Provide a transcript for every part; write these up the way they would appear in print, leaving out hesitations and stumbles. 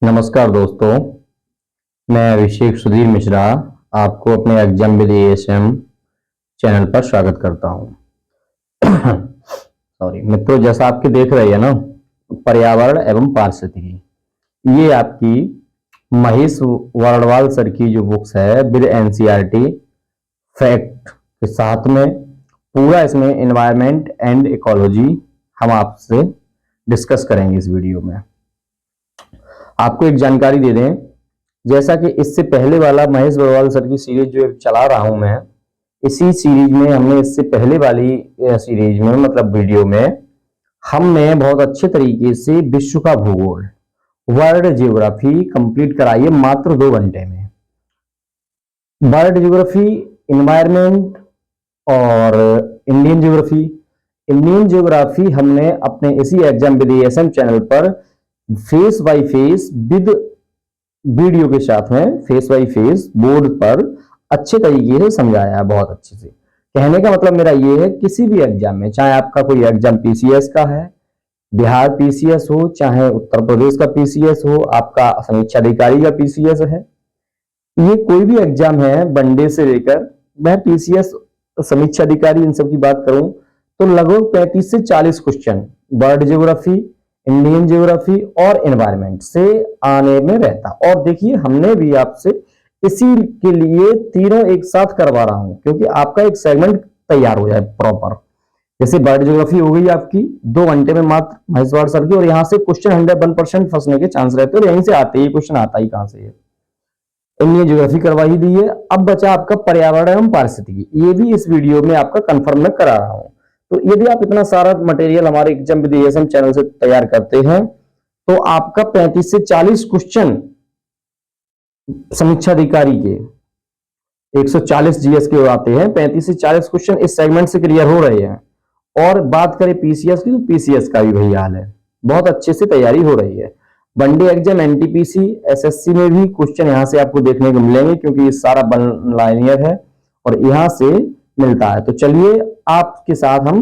नमस्कार दोस्तों, मैं अभिषेक सुधीर मिश्रा आपको अपने एग्जाम विद एएसएम चैनल पर स्वागत करता हूं। सॉरी मित्रों, जैसा आपके देख रहे हैं ना, पर्यावरण एवं पारिस्थितिकी, ये आपकी महेश वर्णवाल सर की जो बुक्स है विद एनसीईआरटी फैक्ट के साथ में पूरा इसमें एनवायरनमेंट एंड इकोलॉजी हम आपसे डिस्कस करेंगे इस वीडियो में। आपको एक जानकारी दे दें, जैसा कि इससे पहले वाला महेश वर्णवाल सर की सीरीज जो चला रहा हूं मैं, इसी सीरीज में हमने इससे पहले वाली सीरीज में मतलब वीडियो में हमने बहुत अच्छे तरीके से विश्व का भूगोल वर्ल्ड ज्योग्राफी कंप्लीट कराई है मात्र 2 घंटे में। वर्ल्ड ज्योग्राफी, एनवायरनमेंट और इंडियन ज्योग्राफी हमने अपने इसी एग्जाम विद एएसएम चैनल पर face by face with video के साथ में फेस बाय फेस बोर्ड पर अच्छे तरीके से समझाया है, बहुत अच्छे से। कहने का मतलब मेरा ये है, किसी भी एग्जाम में, चाहे आपका कोई एग्जाम पीसीएस का है, बिहार पीसीएस हो, चाहे उत्तर प्रदेश का पीसीएस हो, आपका समीक्षा अधिकारी का पीसीएस है, ये कोई भी एग्जाम है वनडे से लेकर, मैं पीसीएस समीक्षा अधिकारी इन सब की बात करूं तो लगभग 35 से 40 question world geography, Indian geography और एनवायरनमेंट से आने में रहता। और देखिए, हमने भी आपसे इसी के लिए तीनों एक साथ करवा रहा हूं, क्योंकि आपका एक सेगमेंट तैयार हो जाए प्रॉपर। जैसे वर्ल्ड ज्योग्राफी हो गई आपकी 2 घंटे में मात्र महेश वर्णवाल सर की, और यहाँ से क्वेश्चन 101% फंसने के चांस रहते हैं, और यहीं से आते ही क्वेश्चन आता ही कहां से है। इंडियन ज्योग्राफी करवा ही दी है। अब बचा आपका पर्यावरण एवं पारिस्थितिकी, ये भी इस वीडियो में आपका कंफर्म में करा रहा हूं। तो यदि आप इतना सारा मटेरियल हमारे एग्जाम विद एएसएम चैनल से तैयार करते हैं तो आपका 35 से 40 क्वेश्चन समीक्षा अधिकारी के 140 जीएस के आते हैं, 35 से 40 क्वेश्चन इस सेगमेंट से क्लियर हो रहे हैं। और बात करें पीसीएस की, तो पीसीएस का भी वही हाल है, बहुत अच्छे से तैयारी हो रही है। वनडे एग्जाम एनटीपीसी एसएससी में भी क्वेश्चन यहां से आपको देखने को मिलेंगे, क्योंकि ये सारा वन लाइनियर है और यहां से मिलता है। तो चलिए आपके साथ हम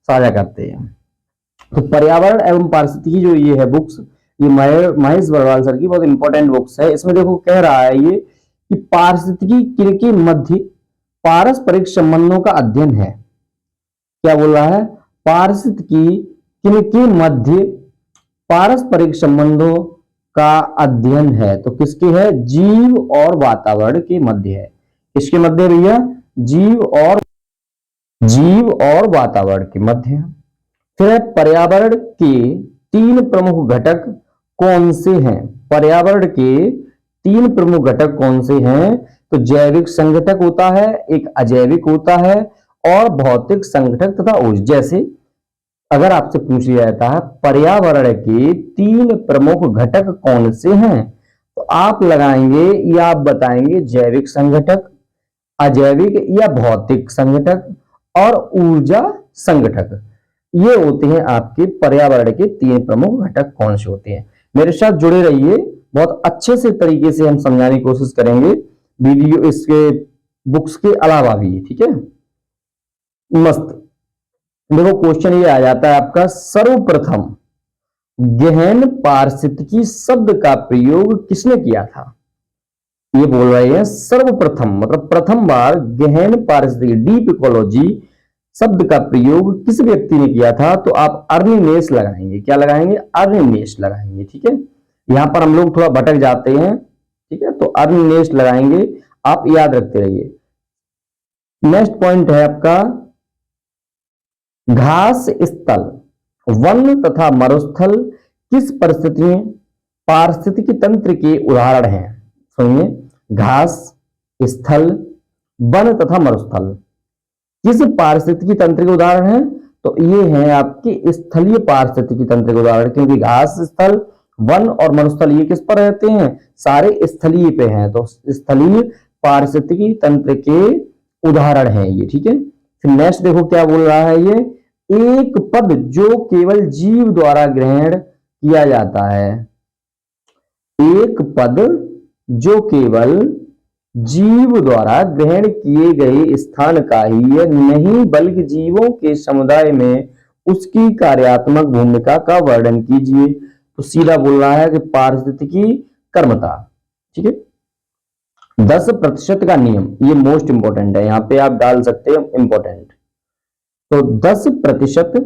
साझा करते हैं। तो पर्यावरण एवं पारिस्थितिकी जो ये है बुक्स, ये महेश वर्णवाल सर की बहुत इंपॉर्टेंट बुक्स है। इसमें देखो कह रहा है ये कि पारिस्थितिकी के मध्य पारस्परिक संबंधों का अध्ययन है। क्या बोल रहा है? पारिस्थितिकी के मध्य पारस्परिक संबंधों का अध्ययन है। तो किसके है? जीव और वातावरण के मध्य है। किसके मध्य भैया? जीव और वातावरण के मध्य। फिर पर्यावरण के 3 प्रमुख घटक कौन से हैं? पर्यावरण के 3 प्रमुख घटक कौन से हैं? तो जैविक संघटक होता है, एक अजैविक होता है और भौतिक संघटक तथा ऊर्जा। जैसे अगर आपसे पूछ लिया जाता है पर्यावरण के 3 प्रमुख घटक कौन से हैं, तो आप लगाएंगे या आप बताएंगे जैविक संघटक, अजैविक या भौतिक संघटक और ऊर्जा संघटक। ये होते हैं आपके पर्यावरण के 3 प्रमुख घटक कौन से होते हैं। मेरे साथ जुड़े रहिए, बहुत अच्छे से तरीके से हम समझाने की कोशिश करेंगे वीडियो इसके बुक्स के अलावा भी, ठीक है। मस्त। देखो क्वेश्चन ये आ जाता है आपका, सर्वप्रथम गहन पारिस्थितिकी शब्द का प्रयोग किसने किया था? ये बोल रहे हैं सर्वप्रथम, मतलब प्रथम बार गहन पारिस्थितिकी डीप इकोलॉजी शब्द का प्रयोग किस व्यक्ति ने किया था? तो आप अर्निनेस लगाएंगे। क्या लगाएंगे? अर्निनेस लगाएंगे, ठीक है। यहां पर हम लोग थोड़ा भटक जाते हैं, ठीक है, तो अर्निनेस लगाएंगे, आप याद रखते रहिए। नेक्स्ट पॉइंट है आपका, घास स्थल, वन तथा मरुस्थल किस परिस्थिति में पारिस्थितिकी तंत्र के उदाहरण हैं? सुनिए, घास स्थल, वन तथा मरुस्थल किस पारिस्थितिकी तंत्र के उदाहरण हैं? तो ये हैं आपके स्थलीय पारिस्थितिकी तंत्र के उदाहरण, क्योंकि घास स्थल, वन और मरुस्थल ये किस पर रहते हैं? सारे स्थलीय पे हैं, तो स्थलीय पारिस्थितिकी तंत्र के उदाहरण हैं ये, ठीक है। फिर नेक्स्ट देखो क्या बोल रहा है ये, एक पद जो केवल जीव द्वारा ग्रहण किया जाता है। एक पद जो केवल जीव द्वारा ग्रहण किए गए स्थान का ही नहीं, बल्कि जीवों के समुदाय में उसकी कार्यात्मक भूमिका का वर्णन कीजिए। तो सीधा बोल रहा है कि पारिस्थितिकी कर्मता। ठीक है, 10% का नियम, ये मोस्ट इंपॉर्टेंट है, यहां पे आप डाल सकते हो इंपॉर्टेंट। तो 10%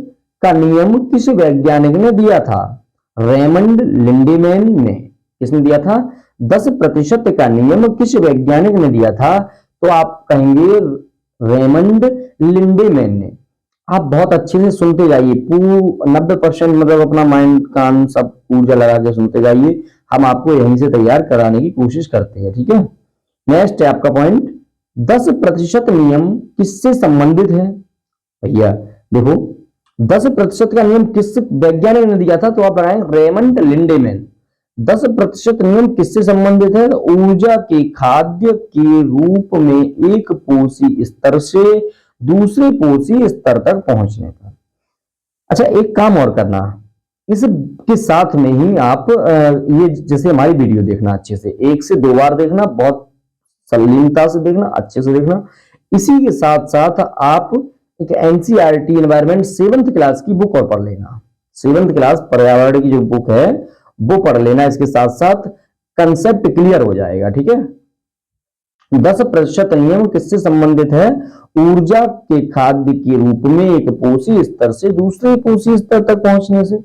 का नियम किस वैज्ञानिक ने दिया था? रेमंड लिंडेमैन ने। किसने दिया था? 10% का नियम किस वैज्ञानिक ने दिया था? तो आप कहेंगे रेमंड लिंडेमैन ने। आप बहुत अच्छे से सुनते जाइए, 90% मतलब अपना माइंड कान सब ऊर्जा लगा के सुनते जाइए, हम आपको यहीं से तैयार कराने की कोशिश करते हैं। ठीक है, नेक्स्ट है आपका पॉइंट, 10% नियम किससे संबंधित है? भैया देखो, 10% का नियम किस वैज्ञानिक ने दिया था? तो आप लगाएं रेमंड लिंडेमैन। 10% नियम किससे संबंधित है? तो ऊर्जा के खाद्य के रूप में एक पोषी स्तर से दूसरे पोषी स्तर तक पहुंचने का। अच्छा, एक काम और करना, इसके साथ में ही आप ये जैसे हमारी वीडियो देखना, अच्छे से 1 से 2 बार देखना, बहुत संलीनता से देखना, अच्छे से देखना। इसी के साथ साथ आप एक एनसीईआरटी एनवायरमेंट 7th क्लास की बुक और पढ़ लेना। 7th क्लास पर्यावरण की जो बुक है वो पढ़ लेना, इसके साथ साथ कंसेप्ट क्लियर हो जाएगा। ठीक है, 10% नियम किससे संबंधित है? ऊर्जा के खाद्य के रूप में एक पोषी स्तर से दूसरे पोषी स्तर तक पहुंचने से।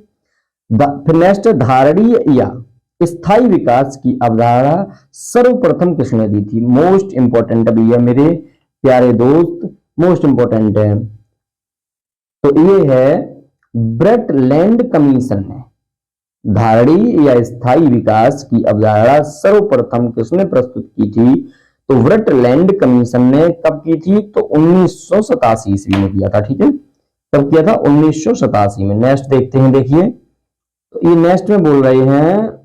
फिर नेक्स्ट, धारणीय या स्थायी विकास की अवधारणा सर्वप्रथम किसने दी थी? मोस्ट इंपॉर्टेंट अभी है मेरे प्यारे दोस्त, मोस्ट इंपॉर्टेंट है। तो ये है ब्रेटलैंड कमीशन ने। धारणीय या स्थायी विकास की अवधारणा सर्वप्रथम किसने प्रस्तुत की थी? तो ब्रेटलैंड कमीशन ने कब की थी? तो 1987 ईस्वी में किया था। ठीक है, कब किया था? 1987 में। नेक्स्ट देखते हैं, देखिए तो ये नेक्स्ट में बोल रहे हैं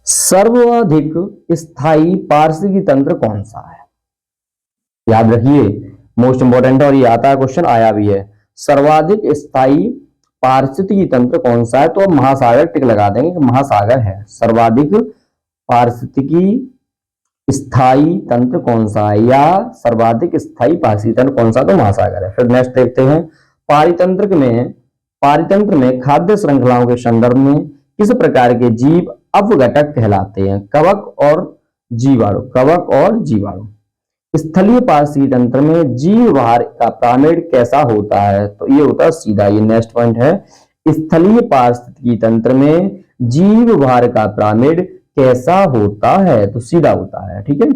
सर्वाधिक स्थायी पारिस्थितिकी तंत्र कौन सा है? याद रखिए, मोस्ट इंपॉर्टेंट है और ये आता है, क्वेश्चन आया भी है। सर्वाधिक स्थायी पारिस्थितिकी तंत्र कौन सा है? तो अब महासागर टिक लगा देंगे कि महासागर है। सर्वाधिक पारिस्थितिकी स्थायी तंत्र कौन सा है, या सर्वाधिक स्थायी पारिस्थितिकी तंत्र कौन सा? तो महासागर है। फिर नेक्स्ट देखते हैं, पारितंत्र में खाद्य श्रृंखलाओं के संदर्भ में किस प्रकार के जीव अपघटक कहलाते हैं? कवक और जीवाणु। कवक और जीवाणु। स्थलीय पारिस्थितिकी तंत्र में जीव भार का पिरामिड कैसा होता है? तो ये होता है सीधा, ये नेक्स्ट पॉइंट है। स्थलीय पारिस्थितिकी तंत्र में जीव भार का पिरामिड कैसा होता है? तो सीधा होता है। ठीक है,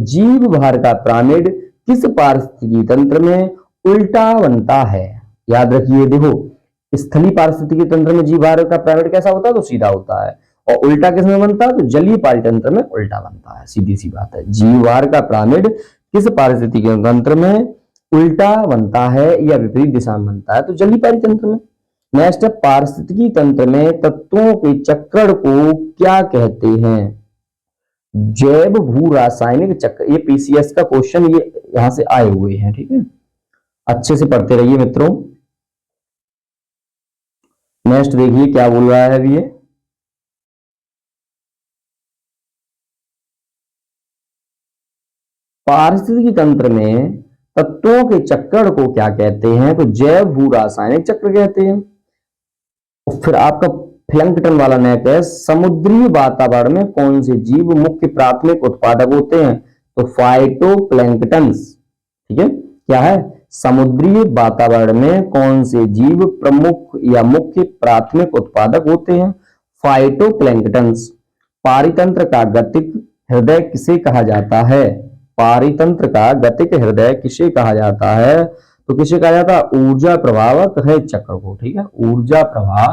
जीव भार का पिरामिड किस पारिस्थितिकी तंत्र में उल्टा बनता है? याद रखिए, देखो स्थलीय पारिस्थितिकी तंत्र में जीव भार का पिरामिड कैसा होता है? तो सीधा होता है। और उल्टा किसमें बनता है? तो जलीय पारितंत्र में उल्टा बनता है। सीधी सी बात है, जीवार का पिरामिड किस पारिस्थितिकी तंत्र में उल्टा बनता है या विपरीत दिशा में बनता है? तो जलीय पारितंत्र में। नेक्स्ट है, पारिस्थितिकी तंत्र में तत्वों के चक्रण को क्या कहते हैं? जैव भू रासायनिक चक्र। ये पीसीएस का क्वेश्चन ये यहां से आए हुए हैं। ठीक है, अच्छे से पढ़ते रहिए मित्रों। नेक्स्ट देखिए क्या बोल रहा है अभी ये, पारिस्थितिकी तंत्र में तत्वों के चक्रण को क्या कहते हैं? तो जैव भू रासायनिक चक्र कहते हैं। और फिर आपका प्लैंकटन वाला नेक है, समुद्री वातावरण में कौन से जीव मुख्य प्राथमिक उत्पादक होते हैं? तो फाइटोप्लैंकटन्स। ठीक है, क्या है? समुद्री वातावरण में कौन से जीव प्रमुख या मुख्य प्राथमिक उत्पादक होते हैं? फाइटोप्लैंकटन्स। पारितंत्र का गतिक हृदय किसे कहा जाता है? पारितंत्र का गतिक हृदय किसे कहा जाता है? तो किसे कहा जाता है? ऊर्जा प्रवाह खनिज चक्र को। ठीक है, ऊर्जा प्रवाह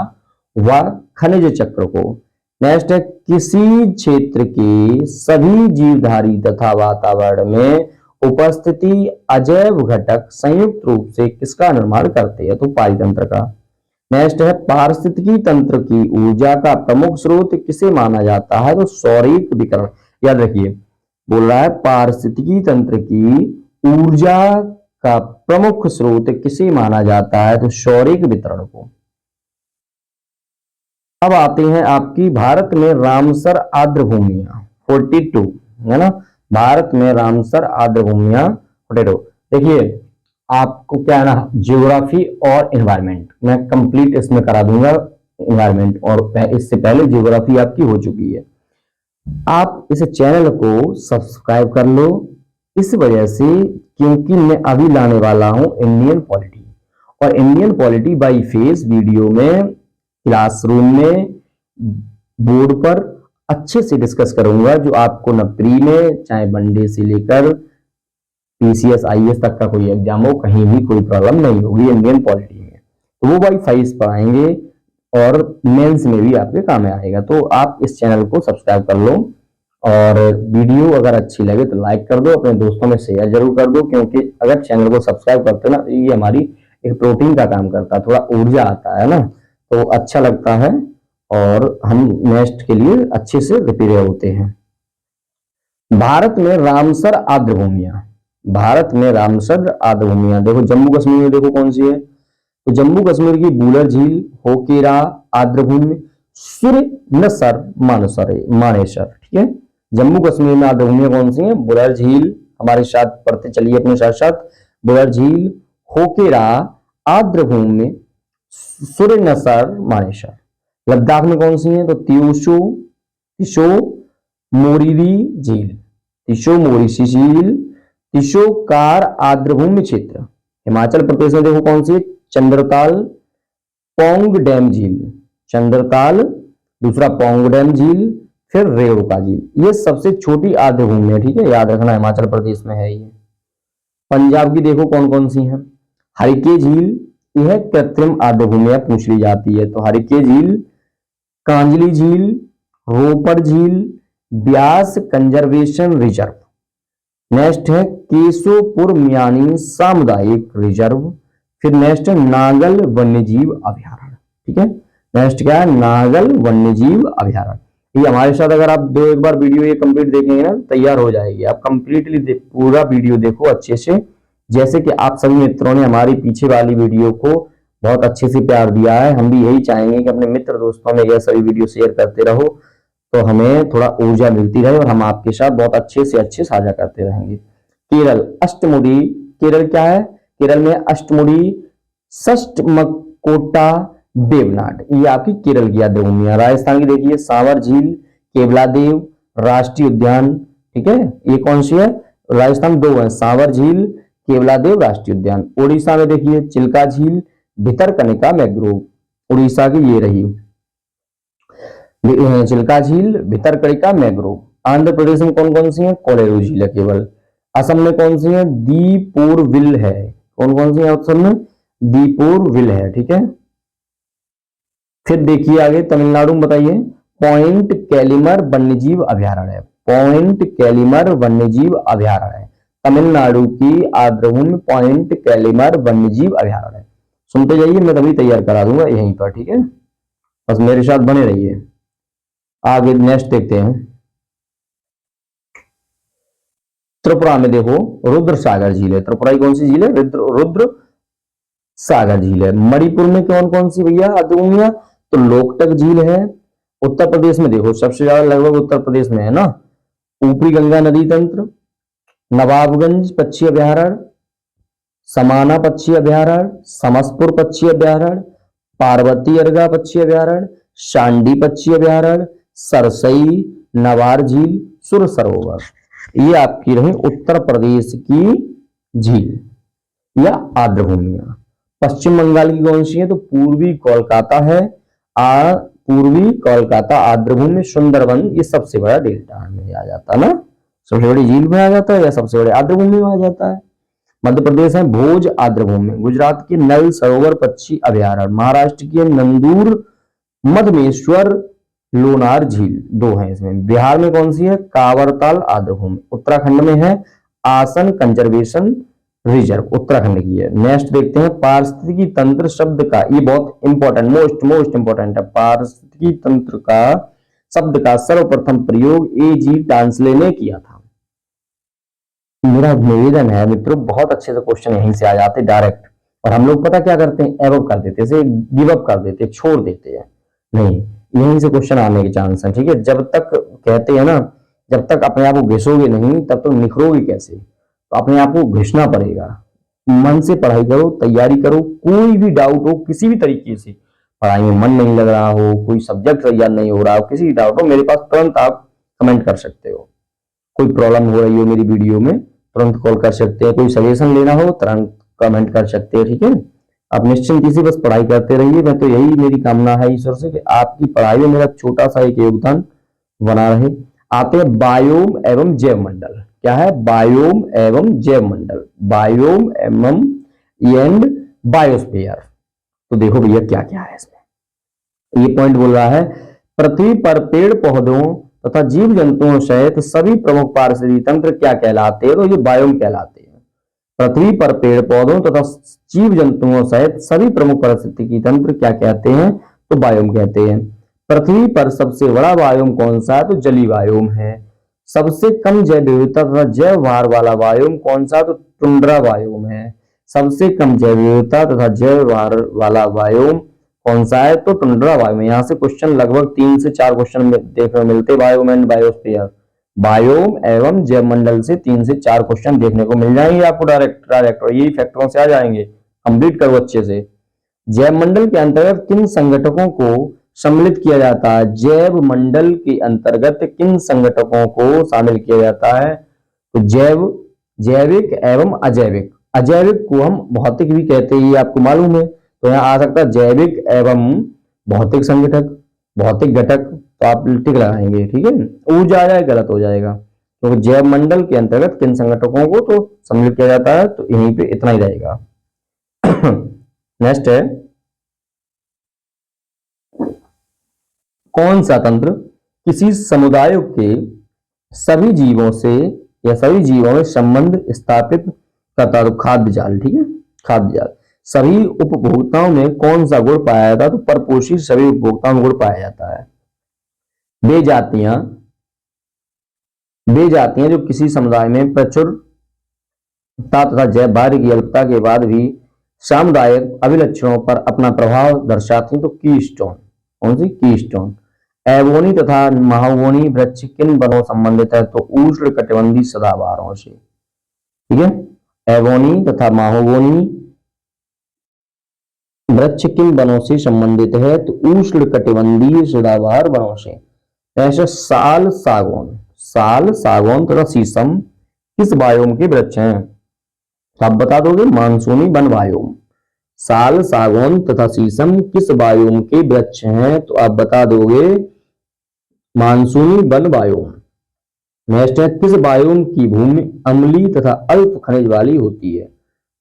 व खनिज चक्र को। नेक्स्ट है, किसी क्षेत्र के सभी जीवधारी तथा वातावरण में उपस्थिति अजैव घटक संयुक्त रूप से किसका निर्माण करते हैं? तो पारितंत्र का। नेक्स्ट है, पारिस्थितिकी तंत्र की ऊर्जा का प्रमुख स्रोत किसे माना जाता है? तो सौरिक विकिरण। याद रखिए, बोल रहा है पारिस्थितिकी तंत्र की ऊर्जा का प्रमुख स्रोत किसे माना जाता है? तो सौरिक वितरण को। अब आते हैं आपकी भारत में रामसर आर्द्र भूमियां 42 है ना, भारत में रामसर आर्द्र भूमियां 42। देखिए आपको क्या है ना, ज्योग्राफी और एनवायरनमेंट मैं कंप्लीट इसमें करा दूंगा, एनवायरनमेंट, और इससे पहले ज्योग्राफी आपकी हो चुकी है। आप इस चैनल को सब्सक्राइब कर लो इस वजह से, क्योंकि मैं अभी लाने वाला हूं इंडियन पॉलिटी, और Indian polity by face video में क्लासरूम में बोर्ड पर अच्छे से डिस्कस करूंगा, जो आपको न प्री में चाहे वनडे से लेकर पीसीएस आईएएस तक का कोई एग्जाम हो, कहीं भी कोई प्रॉब्लम नहीं होगी इंडियन पॉलिटी में। तो वो बाई फेस पढ़ाएंगे और मेंस में भी आपके काम में आएगा। तो आप इस चैनल को सब्सक्राइब कर लो, और वीडियो अगर अच्छी लगे तो लाइक कर दो, अपने दोस्तों में शेयर जरूर कर दो, क्योंकि अगर चैनल को सब्सक्राइब करते हो ना, ये हमारी एक प्रोटीन का काम करता है, थोड़ा ऊर्जा आता है ना, तो अच्छा लगता है और हम नेक्स्ट के लिए अच्छे से प्रिपेयर होते हैं। भारत में रामसर आर्द्रभूमियां, भारत में रामसर आर्द्रभूमियां देखो जम्मू कश्मीर में देखो कौन सी है, तो जम्मू कश्मीर की बूलर झील, होकेरा आर्द्रभूमि, सूर्यनसर मानेसर, ठीक है। जम्मू कश्मीर में आर्द्रभूमियां कौन सी हैं, बुलर झील, हमारे साथ पढ़ते चलिए अपने साथ साथ, बुलर झील, होकेरा आर्द्रभूमि, सूर्यनसर मानेसर। लद्दाख में कौन सी है, तो तिशो मोरीरी झील, तिशो मोरीसी झील, तिशोकार आर्द्रभूमि क्षेत्र। हिमाचल प्रदेश में देखो कौन सी है, चंद्रताल पोंग डैम झील, चंद्रताल, दूसरा पोंग डैम झील, फिर रेणुका झील। ये सबसे छोटी आर्द्रभूमि है, ठीक है, याद रखना, हिमाचल प्रदेश में है ये। पंजाब की देखो कौन कौन सी है, हरिके झील, यह कृत्रिम आर्द्रभूमियां पूछ ली जाती है, तो हरिके झील, कांजली झील, रोपड़ झील, ब्यास कंजर्वेशन रिजर्व। नेक्स्ट है केशोपुर म्यानी सामुदायिक रिजर्व, फिर नेक्स्ट है नागल वन्यजीव अभ्यारण्य, ठीक है। नेक्स्ट क्या है, नागल वन्यजीव अभ्यारण्य। ये हमारे साथ अगर आप एक बार वीडियो ये कंप्लीट देखेंगे ना, तैयार हो जाएगी। आप कंप्लीटली पूरा वीडियो देखो अच्छे से, जैसे कि आप सभी मित्रों ने हमारी पीछे वाली वीडियो को बहुत अच्छे से प्यार दिया है। हम भी यही चाहेंगे कि अपने मित्र दोस्तों में यह सभी वीडियो शेयर करते रहो, तो हमें थोड़ा ऊर्जा मिलती रहे और हम आपके साथ बहुत अच्छे से अच्छे साझा करते रहेंगे। केरल अष्टमुडी, केरल क्या है, केरल में अष्टमुडी, षष्टमकोटा, देवनाट, ये आपकी केरल की आर्द्रभूमि है। राजस्थान की देखिए सांवर झील, केवलादेव राष्ट्रीय उद्यान, ठीक है, ये कौन सी है, राजस्थान दो है, सांवर झील, केवलादेव राष्ट्रीय उद्यान। उड़ीसा में देखिए चिल्का झील, भितरकनिका मैंग्रोव, उड़ीसा की ये रही चिल्का झील, भितरकनिका मैंग्रोव। आंध्र प्रदेश में कौन कौन सी है, कोलेरू झील है केवल। असम में कौन सी है, दीपोरविल है, कौन कौन सी है ऑप्शन में, दीपोरविल है, ठीक है। फिर देखिए आगे तमिलनाडु में बताइए, पॉइंट कैलिमर वन्यजीव अभ्यारण्य है, पॉइंट कैलिमर वन्यजीव अभ्यारण्य है, तमिलनाडु की आर्द्रभूमि पॉइंट कैलिमर वन्यजीव अभ्यारण्य है। सुनते जाइए, मैं तभी तैयार करा दूंगा यहीं पर, ठीक है, बस मेरे साथ बने रहिए। आगे नेक्स्ट देखते हैं, त्रिपुरा में देखो रुद्र सागर झील है, त्रिपुरा की कौन सी झील है, रुद्र सागर झील है। मणिपुर में कौन कौन सी भैया आर्द्रभूमियां, तो लोकटक झील है। उत्तर प्रदेश में देखो सबसे ज्यादा लगभग उत्तर प्रदेश में है ना, ऊपरी गंगा नदी तंत्र, नवाबगंज पक्षी अभ्यारण्य, समाना पक्षी अभ्यारण्य, समसपुर पक्षी अभ्यारण्य, पार्वती अर्गा पक्षी अभ्यारण्य, शांडी पक्षी अभ्यारण्य, सरसई, नवार झील, सुर सरोवर। ये आपकी रही उत्तर प्रदेश की झील या आर्द्रभूमियां। पश्चिम बंगाल की कौन सी है, तो पूर्वी कोलकाता है, पूर्वी कोलकाता आर्द्रभूमि, सुंदरबन, ये सबसे बड़ा डेल्टा में आ जाता है ना, सबसे बड़ी झील में आ जाता है या सबसे बड़े आर्द्रभूमि में आ जाता है। मध्य प्रदेश है भोज आर्द्रभूमि, गुजरात के नल सरोवर पक्षी अभ्यारण्य, महाराष्ट्र के नंदूर मधमेश्वर लोनार झील, दो है इसमें। बिहार में कौन सी है, कावरताल आर्द्रभूमि। उत्तराखंड में है आसन कंजर्वेशन रिजर्व, उत्तराखंड की है। नेक्स्ट देखते हैं पारिस्थितिकी तंत्र शब्द का, ये बहुत इंपॉर्टेंट, मोस्ट इंपॉर्टेंट है। पारिस्थितिकी तंत्र का शब्द का सर्वप्रथम प्रयोग A.G. टांसले ने किया था। मेरा निवेदन है मित्रों, बहुत अच्छे से क्वेश्चन यहीं से आ जाते डायरेक्ट, और हम लोग पता क्या करते हैं, एवअप कर देते हैं, गिव अप कर देते हैं, छोड़ देते हैं। नहीं, यहीं से क्वेश्चन आने के चांस है, ठीक है। जब तक कहते हैं ना, जब तक अपने आप को घिसोगे नहीं तब तक निखरोगे कैसे, तो अपने आप को घिसना पड़ेगा, मन से पढ़ाई करो, तैयारी करो। कोई भी डाउट हो किसी भी तरीके से, पढ़ाई में मन नहीं लग रहा हो, कोई सब्जेक्ट तैयार नहीं हो रहा हो, किसी डाउट हो, मेरे पास तुरंत आप कमेंट कर सकते हो। कोई प्रॉब्लम हो रही हो मेरी वीडियो में, तुरंत कॉल कर सकते हैं। कोई सजेशन लेना हो तुरंत कमेंट कर सकते हैं, ठीक है। आप निश्चिंत से बस पढ़ाई करते रहिए। मैं तो यही मेरी कामना है ईश्वर से कि आपकी पढ़ाई में मेरा छोटा सा एक योगदान बना रहे। आते हैं बायोम एवं जैव मंडल। क्या है? बायोम एवं जैव मंडल, बायोम एवं एंड बायोस्फीयर। तो देखो भैया क्या क्या है इसमें। ये पॉइंट बोल रहा है, पृथ्वी पर पेड़ पौधों तथा जीव जंतुओं सहित सभी प्रमुख पारिस्थितिक तंत्र क्या कहलाते हैं? तो ये बायोम कहलाते हैं। पृथ्वी पर पेड़ पौधों तथा जीव जंतुओं सहित सभी प्रमुख पारिस्थितिकी तंत्र क्या कहते हैं? तो बायोम कहते हैं। पृथ्वी पर सबसे बड़ा बायोम कौन सा है? तो जलीय बायोम है। सबसे कम जैव विविधता तथा जैव भार वाला बायोम कौन सा? तो टुंड्रा बायोम है। सबसे कम जैव विविधता तथा जैव भार वाला बायोम कौन सा है? तो टुंड्रा बायोम। यहाँ से क्वेश्चन लगभग 3 से 4 क्वेश्चन देखने को मिलते, बायोम एंड बायोस्फीयर, बायोम एवं जैव मंडल से 3 से 4 क्वेश्चन देखने को मिल जाएंगे आपको डायरेक्ट और यही फैक्टरों से आ जाएंगे। कंप्लीट करो अच्छे से। जैव मंडल के अंतर्गत किन संगठकों को सम्मिलित किया जाता है? जैव मंडल के अंतर्गत किन संगठकों को शामिल किया जाता है? तो जैविक एवं अजैविक। अजैविक को हम भौतिक भी कहते हैं, ये आपको मालूम है। तो यहाँ आ सकता है जैविक एवं भौतिक संगठक, भौतिक घटक। तो आप टिक लगाएंगे, ठीक है। ऊर्जा आ जाए गलत हो जाएगा। तो जैव मंडल के अंतर्गत किन संगठकों को तो सम्मिलित किया जाता है? तो यहीं पे इतना ही रहेगा। नेक्स्ट है, कौन सा तंत्र किसी समुदाय के सभी जीवों से या सभी जीवों में संबंध स्थापित करता? तो खाद्य जाल, ठीक है, खाद्य जाल। सभी उपभोक्ताओं में कौन सा गुण पाया जाता है? तो परपोषित सभी उपभोक्ताओं में गुण पाया जाता है। वे जातियां जो किसी समुदाय में प्रचुरता तथा जैव भार की अल्पता के बाद भी सामुदायिक अभिलक्षणों पर अपना प्रभाव दर्शाती हैं। तो कीस्टोन, कौन सी? कीस्टोन। एवोनी तथा महोगनी वृक्ष किन वनों संबंधित है? तो उष्ण कटिबंधीय सदाबहारों से, ठीक है। एवोनी तथा महोगनी वृक्ष किन वनों से संबंधित है? तो उष्ण कटिबंधीय सदाबहार वनों से। ऐसे साल, सागौन तथा शीशम किस बायोम के वृक्ष हैं? आप बता दोगे मानसूनी वन बायोम। साल, सागौन तथा शीशम किस बायोम के वृक्ष हैं? तो आप बता दोगे मानसूनी वन बायोम। नेक्स्ट है, किस बायोम की भूमि अम्लीय तथा अल्प खनिज वाली होती है?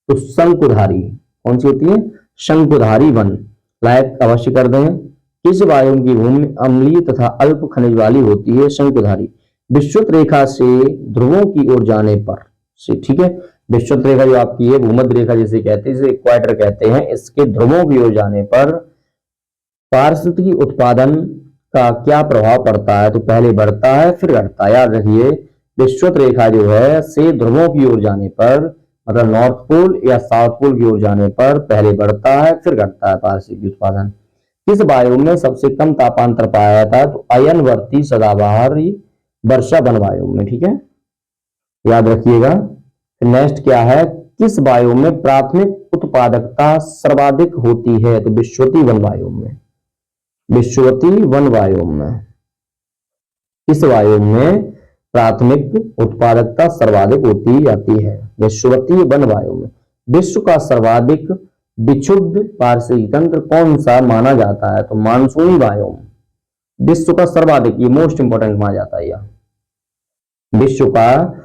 तो शंकुधारी। कौन सी होती है? शंकुधारी वन। लाइक अवश्य कर दें। किस बायोम की भूमि अम्लीय तथा अल्प खनिज वाली होती है? शंकुधारी। विषुवत रेखा से ध्रुवों की ओर जाने पर से, ठीक है, विषुवत रेखा जो आपकी है, भूमध्य रेखा जिसे कहते हैं, जिसे इक्वेटर कहते हैं, इसके ध्रुवों की ओर जाने पर पारिस्थितिकी उत्पादन का क्या प्रभाव पड़ता है? तो पहले बढ़ता है फिर घटता है। याद रखिए, विषुवत रेखा जो है से ध्रुवों की ओर जाने पर, मतलब नॉर्थ पोल या साउथ पोल की ओर जाने पर पहले बढ़ता है फिर घटता है पारिस्थितिकी उत्पादन। किस बायोम में सबसे कम तापांतर पाया जाता है? तो अयनवर्ती सदाबहारी वर्षा वन बायोम में, ठीक है, याद रखिएगा। नेक्स्ट क्या है, किस बायोम में प्राथमिक उत्पादकता सर्वाधिक होती है? तो विषुवती वन बायोम में, विषुवती वन बायोम में। इस बायोम में प्राथमिक उत्पादकता सर्वाधिक होती जाती है, विषुवती वन बायोम में। विश्व का सर्वाधिक विक्षुब्ध पारिस्थितिक तंत्र कौन सा माना जाता है? तो मानसूनी बायोम। विश्व का सर्वाधिक, ये मोस्ट इंपोर्टेंट माना जाता है। यह विश्व का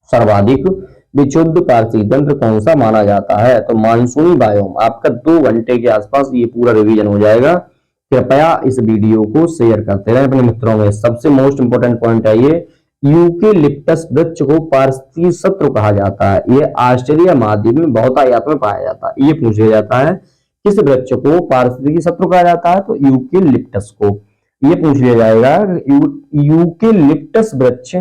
सर्वाधिक विक्षुब्ध पारिस्थितिक तंत्र कौन सा माना जाता है? तो मानसूनी बायोम। आपका 2 घंटे के आसपास ये पूरा रिवीजन हो जाएगा। कृपया इस वीडियो को शेयर करते रहें अपने मित्रों में। सबसे मोस्ट इंपोर्टेंट पॉइंट है ये, यूकेलिप्टस वृक्ष को पारिस्थितिक शत्रु कहा जाता है। ये ऑस्ट्रेलिया महाद्वीप में बहुतायत में पाया जाता है। ये पूछा जाता है, किस वृक्ष को पारिस्थितिक शत्रु कहा जाता है? तो यूकेलिप्टस को। ये पूछ लिया जाएगा, यूकेलिप्टस वृक्ष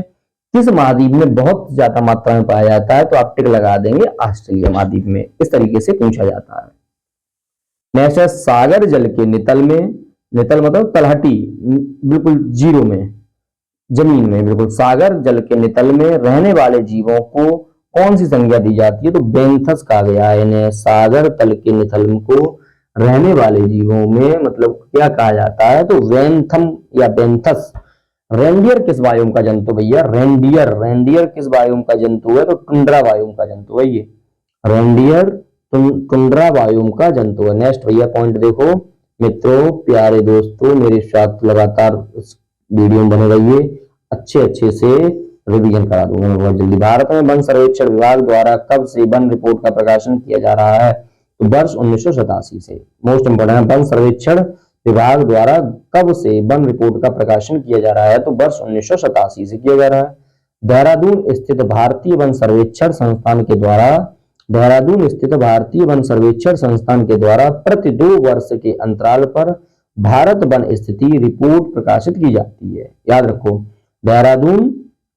किस महाद्वीप में बहुत ज्यादा मात्रा में पाया जाता है? तो आप टिक लगा देंगे ऑस्ट्रेलिया महाद्वीप में। इस तरीके से पूछा जाता है। नेक्स्ट है, सागर जल के नितल में, नितल मतलब तलहटी, बिल्कुल जीरो में, जमीन में, बिल्कुल सागर जल के नितल में रहने वाले जीवों को कौन सी संज्ञा दी जाती है? तो बेंथस कहा गया है इन्हें। सागर तल के निथल्म को रहने वाले जीवों में मतलब क्या कहा जाता है? तो वेंथम या बेंथस। रेंडियर किस वायुम का जंतु भैया? रेंडियर। रेंडियर किस वायुम का जंतु है? तो टुंड्रा वायुम का जंतु है ये। रेंडियर टुंड्रा वायुम का जंतु है। नेक्स्ट भैया पॉइंट देखो मित्रों, प्यारे दोस्तों, मेरे साथ लगातार इस वीडियो में बने रहिए, अच्छे से रिवीजन करा दूंगा मैं बहुत जल्दी। भारत में वन सर्वेक्षण विभाग द्वारा कब से वन रिपोर्ट का प्रकाशन किया जा रहा है? तो वर्ष 1987 से। मोस्ट इंपोर्टेंट है, वन सर्वेक्षण विभाग द्वारा कब से वन रिपोर्ट का प्रकाशन किया जा रहा है? तो वर्ष 1987 से किया जा रहा है। देहरादून स्थित भारतीय वन सर्वेक्षण संस्थान के द्वारा प्रति 2 वर्ष के अंतराल पर भारत वन स्थिति रिपोर्ट प्रकाशित की जाती है। याद रखो, देहरादून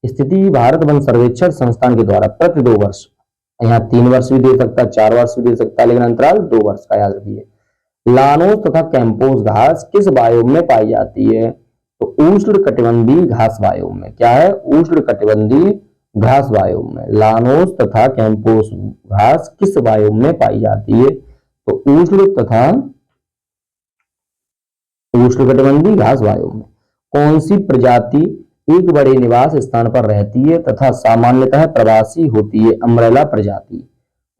स्थिति भारत वन सर्वेक्षण संस्थान के द्वारा प्रति 2 वर्ष, यहाँ 3 वर्ष भी दे सकता है, 4 वर्ष भी दे सकता है, लेकिन अंतराल 2 वर्ष का याद रखिए। लानोस तथा कैंपोस घास किस वायुम में पाई जाती है? तो उष्णकटिबंधीय घास वायुम में। क्या है? उष्णकटिबंधीय घास वायुम में। लानोस तथा कैंपोस घास किस वायुम में पाई जाती है? तो उष्णकटिबंधीय घास वायुम में। कौन सी प्रजाति एक बड़े निवास स्थान पर रहती है तथा सामान्यतः प्रवासी होती है? अम्ब्रेला प्रजाति।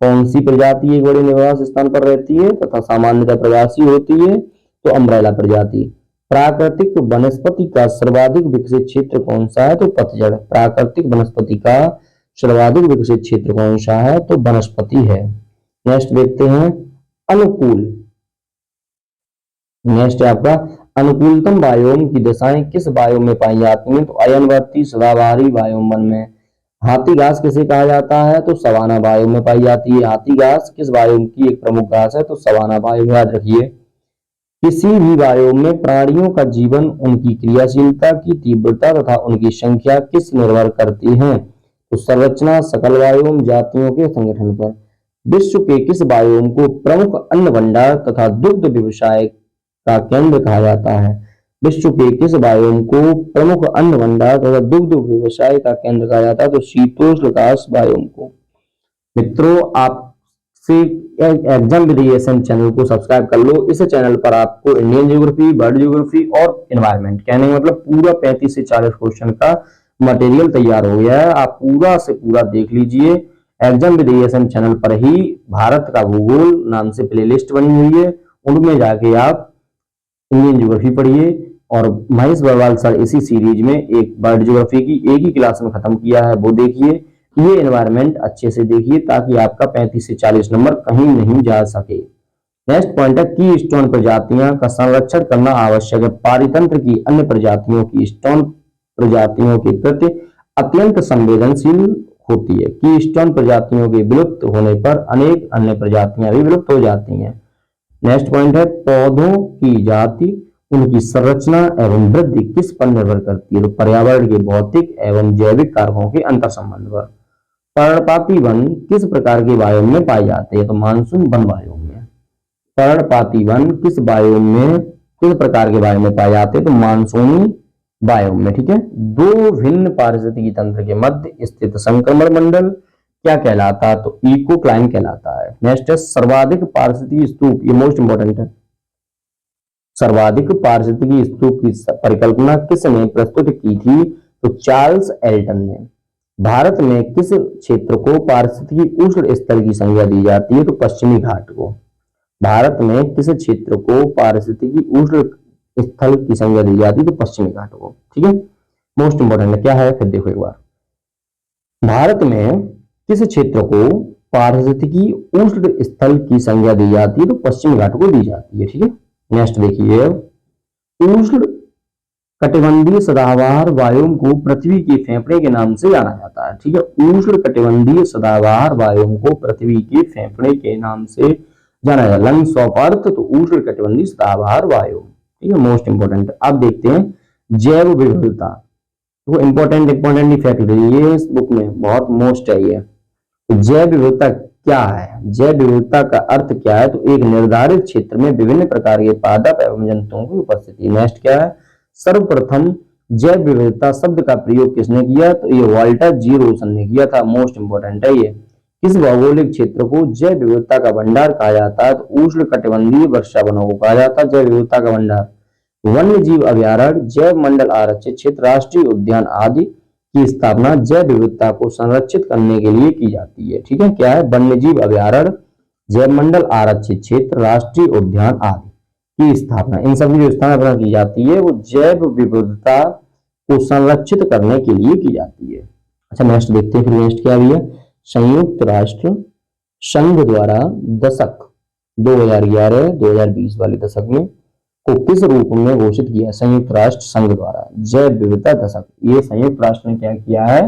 कौन सी प्रजाति एक बड़े निवास स्थान पर रहती है तथा सामान्यतः प्रवासी होती है? तो अम्ब्रेला प्रजाति। प्राकृतिक वनस्पति का सर्वाधिक विकसित क्षेत्र कौन सा है? तो पतझड़। प्राकृतिक वनस्पति का सर्वाधिक विकसित क्षेत्र कौन सा है? तो वनस्पति है। नेक्स्ट देखते हैं अनुकूल। नेक्स्ट है आपका अनुकूलतम वायुओं की दशाएं किस वायुओं में पाई जाती हैं? तो अयनवर्ती सदाबहारी वायुओं वन में। हाथी घास किसे कहा जाता है? तो सवाना वायु में पाई जाती है। हाथी घास किस वायु की एक प्रमुख घास है? तो सवाना वायु। याद रखिए, किसी भी वायु में प्राणियों का जीवन उनकी क्रियाशीलता की तीव्रता तथा उनकी संख्या किस निर्भर करती है? तो संरचना, सकल वायु जातियों के संगठन पर। विश्व के किस वायु को प्रमुख अन्न भंडार तथा दुग्ध व्यवसाय का केंद्र कहा जाता है? विश्व के किस वायु को प्रमुख अन्न भंडार तथा दुग्ध व्यवसाय का केंद्र कहा जाता है? तो शीतोष्णकाश वायु को। मित्रों, आपसे एग्जाम वेरिएशन चैनल को सब्सक्राइब कर लो। इस चैनल पर आपको इंडियन ज्योग्राफी, वर्ल्ड ज्योग्राफी और एनवायरनमेंट, कहने मतलब पूरा 35 से 40 क्वेश्चन का मटेरियल तैयार हो गया है। आप पूरा से पूरा देख लीजिए। एग्जाम वेरिएशन चैनल पर ही भारत का भूगोल नाम से प्लेलिस्ट बनी हुई है, उनमें जाके आप इंडियन ज्योग्राफी पढ़िए। और महेश बरवाल सर इसी सीरीज में एक वर्ल्ड ज्योग्राफी की एक ही क्लास में खत्म किया है, वो देखिए। ये एनवायरनमेंट अच्छे से देखिए ताकि आपका 35 से 40 नंबर कहीं नहीं जा सके। नेक्स्ट पॉइंट है की स्टोन प्रजातियां का संरक्षण करना आवश्यक है। पारितंत्र की अन्य प्रजातियों की स्टोन प्रजातियों के प्रति अत्यंत संवेदनशील होती है। की स्टोन प्रजातियों के विलुप्त होने पर अनेक अन्य प्रजातियां भी विलुप्त हो जाती हैं। नेक्स्ट पॉइंट है पौधों की जाति, उनकी संरचना एवं वृद्धि किस पर निर्भर करती है? तो पर्यावरण के भौतिक एवं जैविक कारकों के अंतर संबंध पर। पर्णपाती वन किस प्रकार के वायु में पाए जाते हैं? तो मानसून वन वायु में। पर्णपाती वन किस वायु में, किस प्रकार के वायु में पाए जाते हैं? तो मानसूनी वायु में। ठीक है, 2 भिन्न पारिस्थितिकी तंत्र के मध्य स्थित संक्रमण मंडल क्या कहलाता है? तो इकोक्लाइम कहलाता है। नेक्स्ट है सर्वाधिक पारिस्थितिकी स्तूप, ये मोस्ट इंपोर्टेंट है। सर्वाधिक पारिस्थितिकी स्तूप की परिकल्पना किसने प्रस्तुत की थी? तो चार्ल्स एल्टन ने। भारत में किस क्षेत्र को पारिस्थितिकी उष्ण स्थल की संज्ञा दी जाती है? तो पश्चिमी घाट को। भारत में किस क्षेत्र को पारिस्थितिकी उष्ण स्थल की संज्ञा दी जाती है? तो पश्चिमी घाट को। ठीक है, मोस्ट इंपोर्टेंट है। क्या है फिर देखो एक बार, भारत में किस क्षेत्र को पारिस्थितिकी उष्ण स्थल की संज्ञा दी जाती है? तो पश्चिमी घाट को दी जाती है। ठीक है, नेक्स्ट देखिए, उष्ण कटिबंधीय सदाबहार वायु को पृथ्वी के फेफड़े के नाम से जाना जाता है। ठीक है, उष्ण कटिबंधीय सदाबहार वायु को पृथ्वी के फेफड़े के नाम से जाना जाता है। लंग्स ऑफ अर्थ, तो उष्ण कटिबंधीय सदाबहार वायु। ठीक है, मोस्ट इंपोर्टेंट। अब देखते हैं जैव विविधता, तो इंपॉर्टेंट फैक्ट ये इस बुक में बहुत मोस्ट है ये। तो जैव विविधता क्या है? जैव विविधता का अर्थ क्या है? तो एक निर्धारित क्षेत्र में विभिन्न प्रकार के पादप एवं जंतुओं की उपस्थिति। नेक्स्ट क्या है? सर्वप्रथम जैव विविधता शब्द का प्रयोग किसने किया? तो ये वाल्टर जी रोसन ने किया था। मोस्ट इंपोर्टेंट है ये। किस भौगोलिक क्षेत्र को जैव विविधता का भंडार कहा जाता है? तो उष्ण कटिबंधीय वर्षा वनों को कहा जाता है जैव विविधता का भंडार। वन्य जीव अभयारण्य, जैव मंडल आरक्षित क्षेत्र, राष्ट्रीय उद्यान आदि की स्थापना जैव विविधता को संरक्षित करने के लिए की जाती है। ठीक है, क्या है? वन्य जीव अभयारण्य, जैव मंडल आरक्षित क्षेत्र, राष्ट्रीय उद्यान आदि की स्थापना, इन सभी जो स्थापना की जाती है वो जैव विविधता को संरक्षित करने के लिए की जाती है। अच्छा, नेक्स्ट देखते हैं फिर नेक्स्ट क्या भी है। संयुक्त राष्ट्र संघ द्वारा दशक 2011-2020 वाले दशक में को किस रूप में घोषित किया? संयुक्त राष्ट्र संघ द्वारा जैव विविधता दशक, ये संयुक्त राष्ट्र ने क्या किया है?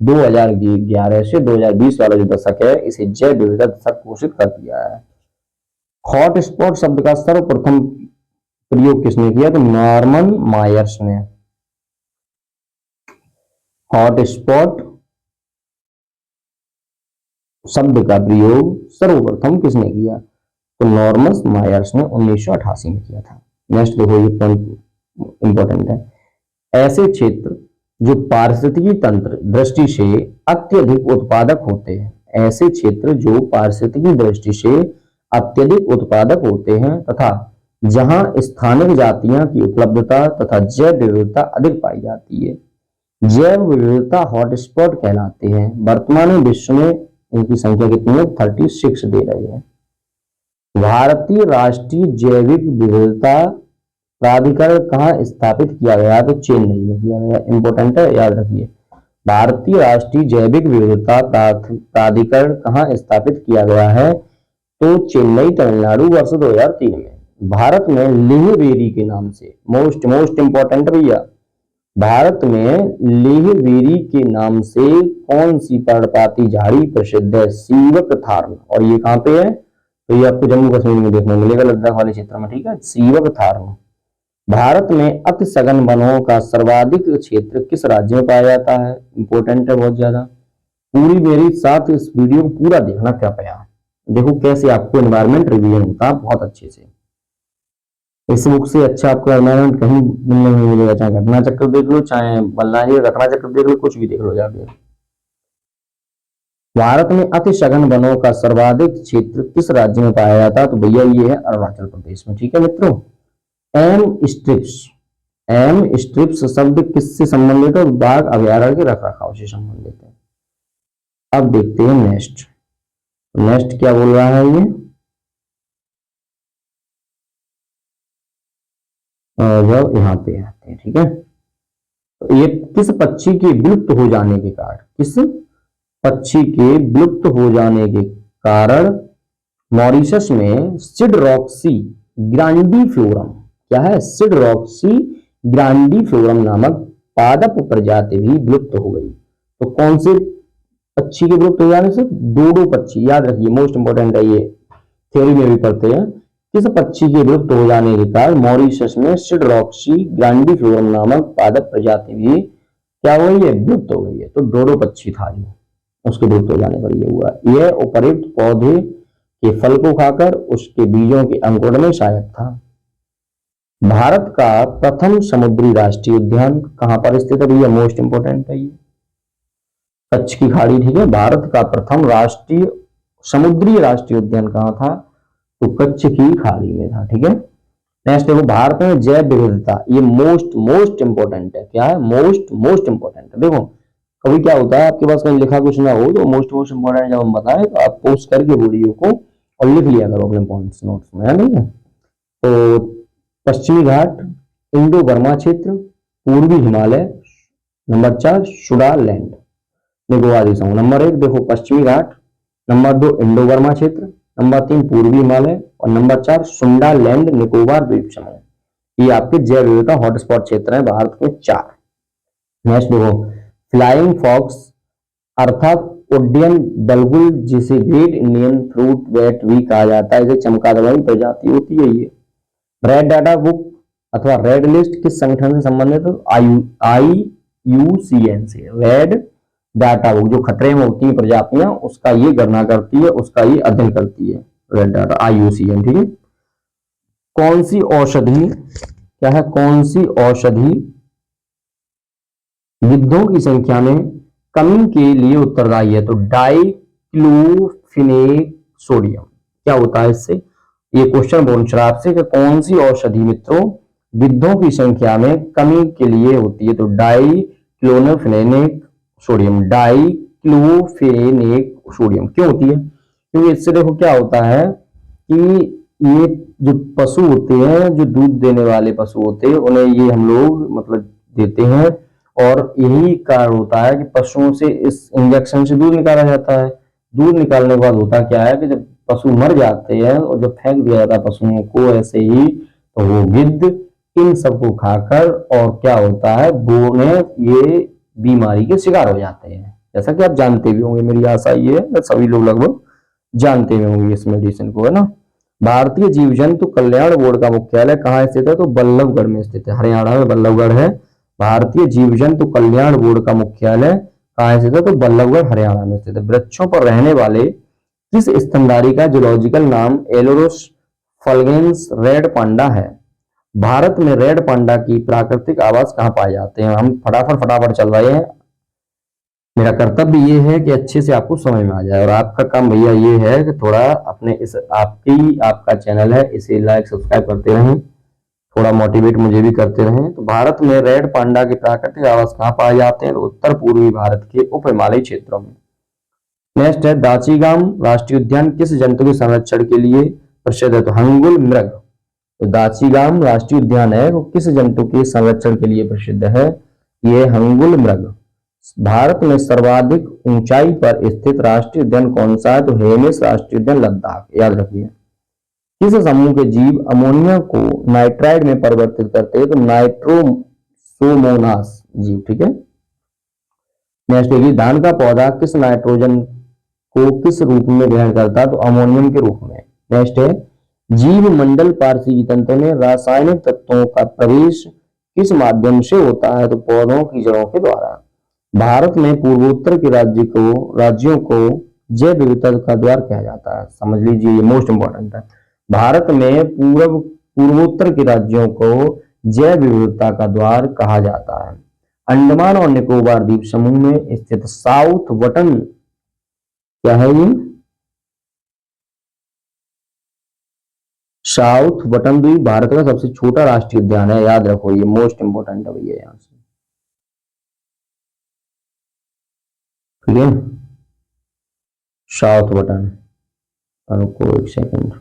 2011 से 2020 वाला जो दशक है इसे जैव विविधता दशक घोषित कर दिया है। हॉटस्पॉट शब्द का सर्वप्रथम प्रयोग किसने किया? तो नॉर्मन मायर्स ने। हॉटस्पॉट शब्द का प्रयोग सर्वप्रथम किसने किया? तो नॉर्मन मायर्स ने 1988 में किया था। नेक्स्ट देखो, ये पॉइंट इंपॉर्टेंट है। ऐसे क्षेत्र जो पारिस्थितिकी तंत्र दृष्टि से अत्यधिक उत्पादक होते हैं, ऐसे क्षेत्र जो पारिस्थितिकी दृष्टि से अत्यधिक उत्पादक होते हैं तथा जहां स्थानिक जातियों की उपलब्धता तथा जैव विविधता अधिक पाई जाती है, जैव विविधता हॉटस्पॉट कहलाते हैं। वर्तमान में विश्व में इनकी संख्या कितनी है? 36 दे रहे हैं। भारतीय राष्ट्रीय जैविक विविधता प्राधिकरण कहाँ स्थापित किया गया? तो चेन्नई में किया गया। इंपॉर्टेंट है, याद रखिए। भारतीय राष्ट्रीय जैविक विविधता प्राधिकरण कहाँ स्थापित किया गया है? तो चेन्नई, तमिलनाडु, वर्ष 2003 में। भारत में लेहवेरी के नाम से, मोस्ट इंपॉर्टेंट भैया, भारत में लेहवेरी के नाम से कौन सी पर्णपाती झाड़ी प्रसिद्ध है? सीवक थार्न। और ये कहाँ पे है? तो ये आपको जम्मू कश्मीर में देखने मिलेगा, लद्दाख वाले क्षेत्र में। ठीक है, सीवक थार्न। भारत में अति सघन वनों का सर्वाधिक क्षेत्र किस राज्य में पाया जाता है? इंपॉर्टेंट है बहुत ज्यादा। पूरी मेरी साथ इस वीडियो को पूरा देखना कृपया। देखो कैसे आपको एनवायरमेंट रिवीजन होता है बहुत अच्छे से। इस बुक से अच्छा आपको एनवायरमेंट कहीं नहीं मिलेगा। चाहे घटना चक्र देख लो, चाहे बल्लारी घटना चक्र देख लो, कुछ भी देख लो जाके। भारत में अति सघन वनों का सर्वाधिक क्षेत्र किस राज्य में पाया जाता है? तो भैया ये है अरुणाचल प्रदेश में। ठीक है मित्रों। एम स्ट्रिप्स शब्द किससे संबंधित है? बाघ अभयारण्य के रखरखाव से संबंधित है। अब देखते हैं नेक्स्ट। नेक्स्ट क्या बोल रहा है ये? जब यहाँ पे आते हैं, ठीक है, तो ये किस पक्षी के विलुप्त हो जाने के कारण, किस पक्षी के विलुप्त हो जाने के कारण मॉरिशस में सिडरॉक्सी ग्रांडिफ्लोरम, क्या है? सिडरॉक्सी ग्रांडिफ्लोरम नामक पादप प्रजाति भी विलुप्त हो गई। तो कौन से पक्षी के विलुप्त हो जाने से? डोडो पक्षी, याद रखिए, मोस्ट इंपोर्टेंट है ये, थ्योरी में भी पढ़ते हैं। किस पक्षी के विलुप्त हो जाने के कारण मॉरिशस में सिडरॉक्सी ग्रांडिफ्लोरम नामक पादप प्रजाति भी क्या हो गई है? विलुप्त हो गई है। तो डोडो पक्षी था जो, उसके विलुप्त हो जाने पर यह हुआ। यह उपयुक्त पौधे के फल को खाकर उसके बीजों के अंकुरण में सहायक था। भारत का प्रथम समुद्री राष्ट्रीय उद्यान कहां पर स्थित है? भैया मोस्ट इंपोर्टेंट है ये, कच्छ की खाड़ी। ठीक है, भारत का प्रथम राष्ट्रीय समुद्री राष्ट्रीय उद्यान कहां था? तो कच्छ की खाड़ी में था। ठीक है, नेक्स्ट देखो, भारत में जैव विविधता, ये मोस्ट इंपोर्टेंट है। क्या है? मोस्ट इंपोर्टेंट है। देखो कभी क्या होता है आपके पास कहीं लिखा कुछ ना हो तो मोस्ट इंपोर्टेंट जब हम बताएं तो आप पोस्ट करके वीडियो को और लिख लिया करो अपने पॉइंट्स नोट्स में, है नहीं है? तो पश्चिमी घाट, इंडो बर्मा क्षेत्र, पूर्वी हिमालय, नंबर 4 सुडालैंड निकोबार द्वीप समूह। नंबर 1 देखो पश्चिमी घाट, नंबर 2 इंडो बर्मा क्षेत्र, नंबर 3 पूर्वी हिमालय और नंबर 4 सुंडालैंड निकोबार द्वीप समूह। ये आपके जैव विविधता हॉटस्पॉट क्षेत्र है भारत के 4। नेक्स्ट देखो, फ्लाइंग फॉक्स अर्थात उड्डयन बलगुल, जिसे ग्रेट इंडियन फ्रूट बैट भी कहा जाता है, इसे चमगादड़ की प्रजाति होती है ये। रेड डाटा बुक अथवा रेड लिस्ट किस संगठन से संबंधित है? IUCN से। रेड डाटा बुक जो खतरे में होती है प्रजातियां, उसका ये गणना करती है, उसका ये अध्ययन करती है, रेड डाटा IUCN। ठीक है, कौन सी औषधि, क्या है? कौन सी औषधि गिद्धों की संख्या में कमी के लिए उत्तरदायी है, तो डाइक्लोफिनेक सोडियम। क्या होता है इससे? ये क्वेश्चन पूछ रहा आपसे कि कौन सी औषधि मित्रों गिद्धों की संख्या में कमी के लिए होती है, तो डाइक्लोफिनेक सोडियम। डाइक्लोफिनेक सोडियम क्यों होती है? क्योंकि इससे देखो क्या होता है कि ये जो पशु होते हैं, जो दूध देने वाले पशु होते हैं, उन्हें ये हम लोग मतलब देते हैं, और यही कारण होता है कि पशुओं से इस इंजेक्शन से दूध निकाला जाता है। दूध निकालने के बाद होता क्या है कि जब पशु मर जाते हैं और जब फेंक दिया जाता है पशुओं को ऐसे ही, तो वो गिद्ध इन सबको खाकर और क्या होता है, वो ये बीमारी के शिकार हो जाते हैं। जैसा कि आप जानते भी होंगे, मेरी आशा ये है सभी लोग लगभग जानते भी होंगे इस मेडिसिन को, है ना। भारतीय जीव जंतु कल्याण बोर्ड का मुख्यालय कहाँ स्थित है, तो बल्लभगढ़ में स्थित है, हरियाणा में बल्लभगढ़ है। भारतीय जीव जंतु कल्याण बोर्ड का मुख्यालय कहाँ स्थित है, तो बल्लभगढ़ हरियाणा में स्थित है। वृक्षों पर रहने वाले किस स्तनधारी का जूलॉजिकल नाम एलोरोस फल्गेंस रेड पांडा है? भारत में रेड पांडा की प्राकृतिक आवास कहाँ पाए जाते हैं? हम फटाफट चल रहे हैं, मेरा कर्तव्य ये है कि अच्छे से आपको समझ में आ जाए, और आपका काम भैया ये है कि थोड़ा अपने इस आपका चैनल है इसे लाइक सब्सक्राइब करते रहें, थोड़ा मोटिवेट मुझे भी करते रहें। तो भारत में रेड पांडा के प्राकृतिक आवास कहाँ पाए जाते हैं? तो उत्तर पूर्वी भारत के उप हिमालयी क्षेत्रों में। नेक्स्ट है, दाचीगाम राष्ट्रीय उद्यान किस जंतु के संरक्षण के लिए प्रसिद्ध है? तो हंगुल मृग। तो दाचीगाम राष्ट्रीय उद्यान है वो किस जंतु के संरक्षण के लिए प्रसिद्ध है? ये हंगुल मृग। भारत में सर्वाधिक ऊंचाई पर स्थित राष्ट्रीय उद्यान कौन सा है? तो हेमिस राष्ट्रीय उद्यान लद्दाख। याद रखिए। किस समूह के जीव अमोनिया को नाइट्राइड में परिवर्तित करते हैं? तो नाइट्रोसोमोनास जीव। ठीक है। नेक्स्ट है, धान का पौधा किस नाइट्रोजन को किस रूप में ग्रहण करता है? तो अमोनियम के रूप में। नेक्स्ट है, जीव मंडल पारिस्थितिकी तंत्र में रासायनिक तत्वों का प्रवेश किस माध्यम से होता है? तो पौधों की जड़ों के द्वारा। भारत में पूर्वोत्तर के राज्यों को जैव विविधता का द्वार कहा जाता है। समझ लीजिए, ये मोस्ट इंपॉर्टेंट है। भारत में पूर्वोत्तर के राज्यों को जैव विविधता का द्वार कहा जाता है। अंडमान और निकोबार द्वीप समूह में स्थित साउथ बटन क्या है? ये साउथ बटन द्वीप भारत का सबसे छोटा राष्ट्रीय उद्यान है। याद रखो, ये मोस्ट इंपोर्टेंट है भैया यहां से। ठीक है, साउथ बटन। रुको एक सेकंड।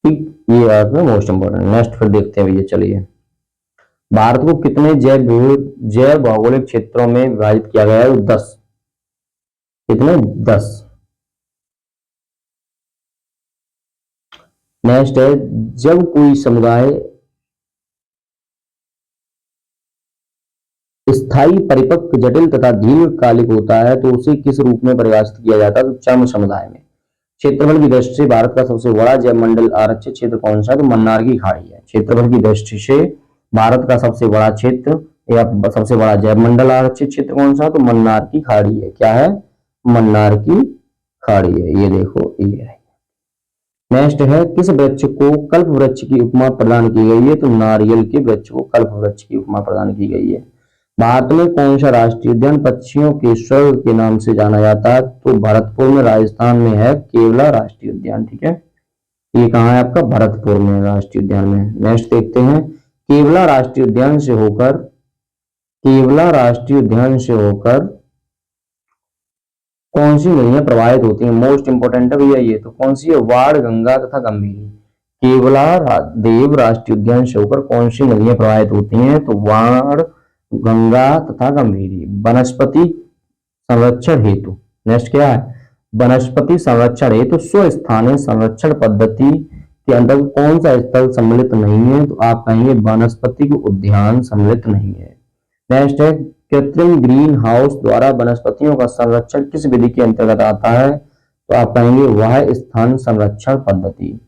ठीक, ये आपका मोस्ट इंपोर्टेंट। नेक्स्ट फिर देखते हैं भैया, चलिए। भारत को कितने जैव भौगोलिक क्षेत्रों में विभाजित किया गया है? 10। कितने? 10। नेक्स्ट है, जब कोई समुदाय स्थायी परिपक्व जटिल तथा दीर्घकालिक होता है तो उसे किस रूप में परिभाषित किया जाता है? तो चर्म समुदाय में। क्षेत्रफल की दृष्टि से भारत का सबसे बड़ा जैव मंडल आरक्षित क्षेत्र कौन सा है? तो मन्नार की खाड़ी है। क्षेत्रफल की दृष्टि से भारत का सबसे बड़ा क्षेत्र या सबसे बड़ा जैव मंडल आरक्षित क्षेत्र कौन सा है? तो मन्नार की खाड़ी है। क्या है? मन्नार की खाड़ी है। ये देखो, ये है। नेक्स्ट है, किस वृक्ष को कल्प वृक्ष की उपमा प्रदान की गई है? तो नारियल के वृक्ष को कल्प वृक्ष की उपमा प्रदान की गई है। भारत में कौन सा राष्ट्रीय उद्यान पक्षियों के स्वर्ग के नाम से जाना जाता है? तो भरतपुर में राजस्थान में है केवला राष्ट्रीय उद्यान। ठीक है, ये कहाँ है आपका? भरतपुर में राष्ट्रीय उद्यान में। नेक्स्ट देखते हैं, केवला राष्ट्रीय उद्यान से होकर कौन सी नदियां प्रवाहित होती हैं? मोस्ट इंपोर्टेंट है भैया ये। तो कौन सी है? वाड़, गंगा तथा गंभीरी। केवला देव राष्ट्रीय उद्यान से होकर कौन सी नदियां प्रवाहित होती हैं? तो वाड़, गंगा तथा गंभीरी। वनस्पति संरक्षण हेतु। नेक्स्ट क्या है? वनस्पति संरक्षण हेतु स्वस्थानीय संरक्षण पद्धति के अंतर्गत कौन सा स्थल सम्मिलित नहीं है? तो आप कहेंगे वनस्पति उद्यान सम्मिलित नहीं है। नेक्स्ट है, कृत्रिम ग्रीन हाउस द्वारा वनस्पतियों का संरक्षण किस विधि के अंतर्गत आता है? तो आप कहेंगे वह स्थान संरक्षण पद्धति।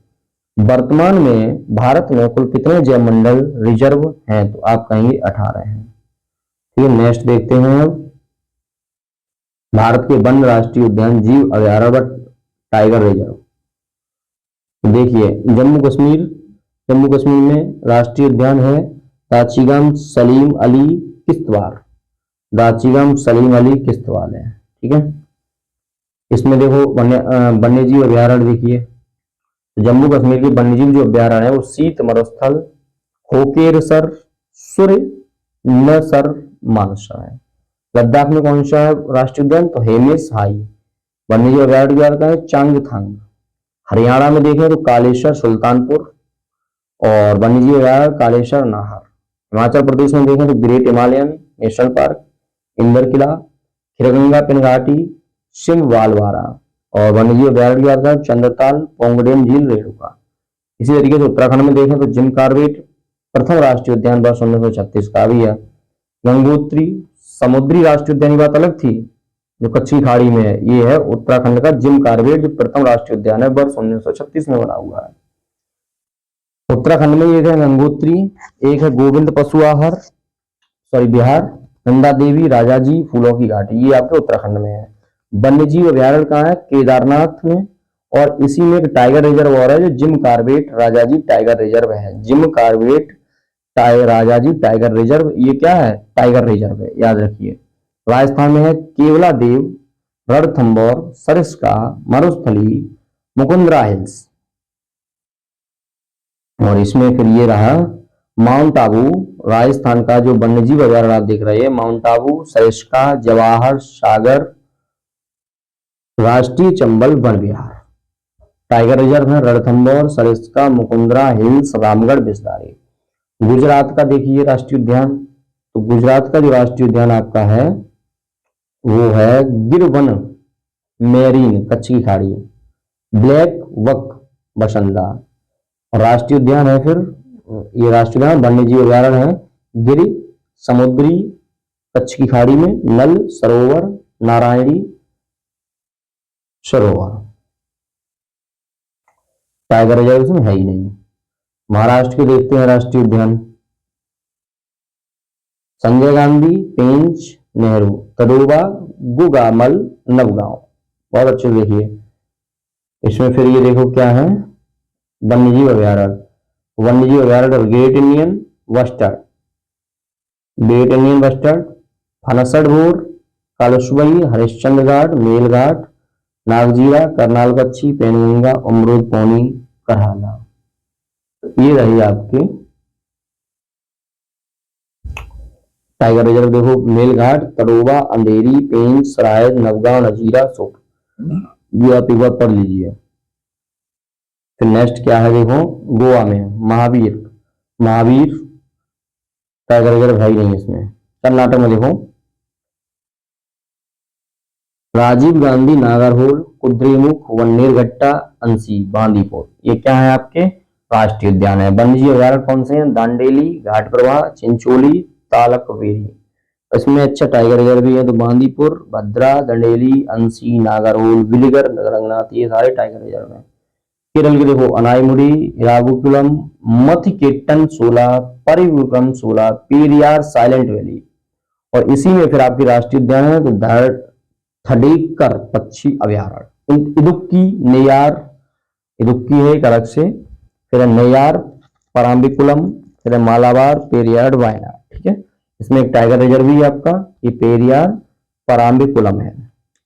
वर्तमान में भारत में कुल कितने जैव मंडल रिजर्व हैं? तो आप कहेंगे 18 हैं। ठीक है, नेक्स्ट देखते हैं, भारत के वन राष्ट्रीय उद्यान जीव अभयारण्य टाइगर रिजर्व। देखिए, जम्मू कश्मीर जम्मू कश्मीर में राष्ट्रीय उद्यान है दाचिगाम सलीम अली किश्तवाड़। दाचिगाम सलीम अली किश्तवाड़ है, ठीक है। इसमें देखो वन्य जीव अभ्यारण्य देखिए, जम्मू कश्मीर के वन्यजीव जो अभ्यारण्य है वो शीत मरुस्थल, होकेरसर, सुर नसर मानसा है। लद्दाख में कौन सा है राष्ट्रीय उद्यान, तो हेमिस हाई। वन्यजीव अभ्यारण्य क्या होता है, चांगथांग। हरियाणा में देखें तो कालेश्वर सुल्तानपुर और वन्यजीव अभ्यारण्य कालेश्वर नाहर। हिमाचल प्रदेश में देखें तो great Himalayan national park, Indar Kila, Khirganga Pinghati, Simbalbara. और वन्यजीव अभ्यारण्य की बात चंद्रताल, पोंगडेम झील, रेणुका। इसी तरीके से उत्तराखंड में देखें तो जिम कार्बेट प्रथम राष्ट्रीय उद्यान वर्ष 1936 का भी है। गंगोत्री समुद्री राष्ट्रीय उद्यान की बात अलग थी, जो कच्छ की खाड़ी में है, ये है उत्तराखंड का जिम कार्बेट, जो प्रथम राष्ट्रीय उद्यान है, वर्ष 1936 में बना हुआ है। उत्तराखंड में एक है गंगोत्री, एक है गोविंद पशु आहार बिहार, नंदा देवी, राजाजी, फूलों की घाटी, ये आपके उत्तराखंड में है। वन्यजीव अभ्यारण्य कहाँ है, केदारनाथ में, और इसी में एक टाइगर रिजर्व और है जो Jim Corbett Rajaji tiger reserve है। Jim Corbett Rajaji tiger reserve, ये क्या है, टाइगर रिजर्व है, याद रखिए। राजस्थान में है केवला देव, रणथंभौर, सरिस्का, मरुस्थली, मुकुंदरा हिल्स। और इसमें फिर ये रहा माउंट आबू, राजस्थान का जो वन्यजीव अभ्यारण्य आप देख रहे हैं, माउंट आबू, सरिस्का, जवाहर सागर राष्ट्रीय चंबल वन विहार। टाइगर रिजर्व है रणथंभौर, सरिस्का, मुकुंदरा हिल्स, रामगढ़, बिस्तारी। गुजरात का देखिए राष्ट्रीय उद्यान, तो गुजरात का जो राष्ट्रीय उद्यान आपका है वो है गिरवन मेरीन कच्छ की खाड़ी, ब्लैक वक बसंदा। राष्ट्रीय उद्यान है फिर ये राष्ट्रीय उद्यान वन्यजीव अभ्यारण्य है गिरि समुद्री कच्छ की खाड़ी में, नल सरोवर, नारायणी सरोवर। टाइगर रिजर्व इसमें है ही नहीं। महाराष्ट्र के देखते हैं राष्ट्रीय उद्यान, संजय गांधी, पेंच, नेहरू, तडोबा, गुगामल, नवगांव। बहुत अच्छे देखिए। इसमें फिर ये देखो क्या है, वन्यजीव अभ्यारण्य, वन्यजीव अभ्यारण्य great Indian bustard, great Indian bustard, फनसडभोर, कालसुबई, हरिश्चंद्र घाट, मेलघाट, नागजीरा, करनाल पक्षी, पेनगंगा, अमरूद पौनी, करहाला। ये रही आपकी टाइगर रिजर्व। देखो मेलघाट, तड़ोबा, अंधेरी, पेंच, सराय, नवगांव, नजीरा, सोप, ये आप एक बार पढ़ लीजिए। फिर नेक्स्ट क्या है देखो, गोवा में महावीर, महावीर टाइगर रिजर्व है ही नहीं इसमें। कर्नाटक में देखो राजीव गांधी नागरहोल, कुद्रेमुख, वन्नेरघट्टा, अंसी, बांदीपुर, ये क्या है आपके राष्ट्रीय उद्यान है। वन्यजीव अभ्यारण्य कौन से हैं, दांडेली, घाट प्रवाह, चिंचोली, तालकवेरी। इसमें अच्छा टाइगर रिजर्व भी है तो बांदीपुर, भद्रा, दंडेली, अंसी, नागरहोल, विलिगर, रंगनाथ, ये सारे टाइगर रिजर्व हैं। केरल के देखो अनाईमुड़ी, इरावुकुलम, मथिकेट्टन 16, परिवुकम 16, पेरियार, साइलेंट वैली। और इसी में फिर आपकी राष्ट्रीय उद्यान है तो थडेकर पक्षी अभ्यारण्य, इदुक्की, नेयार, इदुक्की है एक अलग से, फिर नेयार, पराम्बिकुलम, फिर मालाबार, पेरियार, वायनाड, ठीक है। इसमें एक टाइगर रिजर्व भी है आपका, ये पेरियार पराम्बिकुलम है।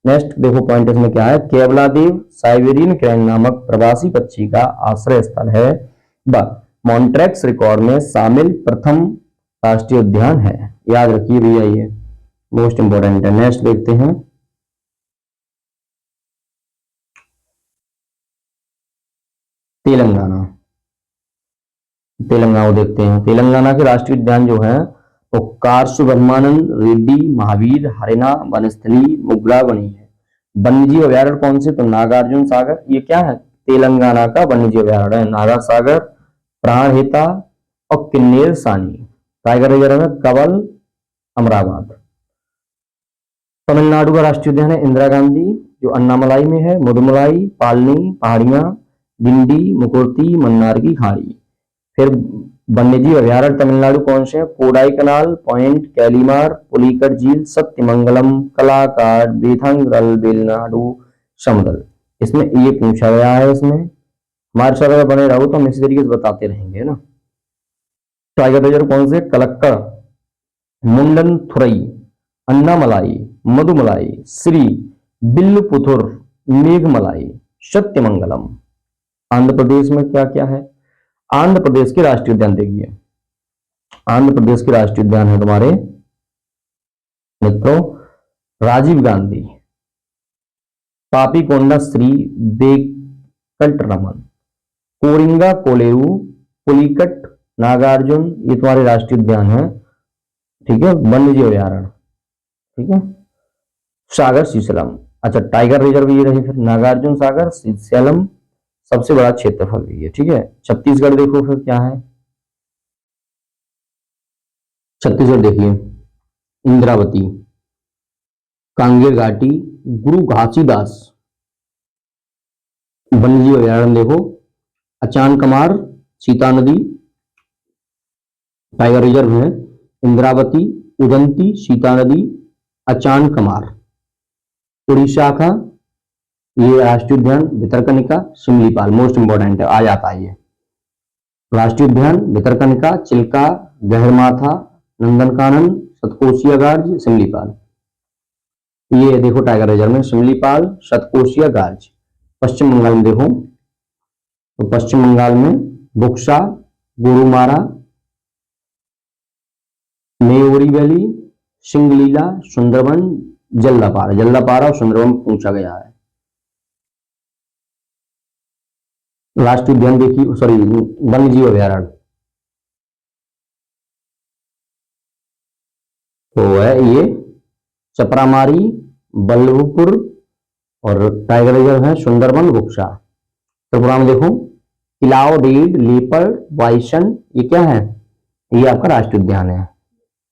नेक्स्ट देखो पॉइंट इसमें क्या है, केवलादेव साइबेरियन क्रैन नामक प्रवासी पक्षी का आश्रय स्थल है, मॉन्ट्रेक्स रिकॉर्ड में शामिल प्रथम राष्ट्रीय उद्यान है। याद रखिए भैया, ये मोस्ट इंपोर्टेंट है। नेक्स्ट देखते हैं तेलंगाना, तेलंगाना देखते हैं। तेलंगाना के राष्ट्रीय उद्यान जो है वो कारसु ब्रह्मानंद रेड्डी, महावीर, हरिना, वनस्थली, मुगलावनी है। वन्यजीव अभ्यारण्य कौन से, तो नागार्जुन सागर, ये क्या है तेलंगाना का वन्यजीव अभ्यारण्य है। नागा सागर, प्राणहिता और किन्नेर सानी। टाइगर रिजर्व है कवल, अमराबाद। तमिलनाडु का राष्ट्रीय उद्यान है इंदिरा गांधी, जो अन्नामलाई में है, मुदुमलाई, पालनी पहाड़ियां, गिंडी, मुकुर्ती, मन्नार की खाड़ी। फिर वन्यजीव अभ्यारण्य तमिलनाडु कौन से हैं, कोडाई कनाल पॉइंट, कैलीमार, पुलिकट झील, सत्यमंगलम, कलाकाड, बेथंगरल, बेलनाडु, समुद्र। इसमें ये पूछा गया है इसमें हमारे साथ अगर बने रहो तो हम इसी तरीके से बताते रहेंगे ना। टाइगर रिजर्व कौन से? कलक्कड़, मुंडन थुरई, अन्नामलाई, मधुमलाई, श्री बिल्लपुथुर, मेघमलाई, सत्यमंगलम। आंध्र प्रदेश में क्या क्या है? आंध्र प्रदेश के राष्ट्रीय उद्यान देखिए, आंध्र प्रदेश के राष्ट्रीय उद्यान है तुम्हारे मित्रों राजीव गांधी, पापीकोंडा श्री वेंकटरमन, कोरिंगा कोलेरू, पुलिकट, नागार्जुन, ये तुम्हारे राष्ट्रीय उद्यान है। ठीक है, वन्यजीव अभ्यारण्य। ठीक है, सागर शीशलम। अच्छा, टाइगर रिजर्व ये रहे फिर नागार्जुन सागर, शीशलम, सबसे बड़ा क्षेत्रफल भी है। ठीक है, छत्तीसगढ़ देखो फिर क्या है। छत्तीसगढ़ देखिए, इंद्रावती, कांगेर घाटी, गुरु घासीदास वन्यजीव अभ्यारण्य देखो, अचान कमार, सीता नदी टाइगर रिजर्व है, इंद्रावती, उदंती, सीता नदी, अचान कमार। उड़ीसा का ये राष्ट्रीय उद्यान भितरकनिका, शिमलीपाल, मोस्ट इंपोर्टेंट है, आ जाता है ये राष्ट्रीय उद्यान भितरकनिका, चिल्का, गहरमाथा, नंदनकानन, सतकोशिया गार्ज, शिमलीपाल। ये देखो टाइगर रिजर्व में शिमलीपाल, सतकोशिया गार्ज। पश्चिम बंगाल में देखो तो पश्चिम बंगाल में बुक्सा, गोरुमारा, नेवरी वैली, सिंगलीला, सुंदरबन, जल्दापारा। जल्दापारा और सुंदरबन पूछा गया है। राष्ट्रीय उद्यान देखिए, सॉरी वन्यजीव अभ्यारण्य तो है ये चपरामारी, बल्लभपुर, और टाइगर रिजर्व है सुंदरबन, बुक्सा। त्रिपुरा में देखो किलाव, डीड, लेपर्ड, बाइसन, ये क्या है? ये आपका राष्ट्रीय उद्यान है।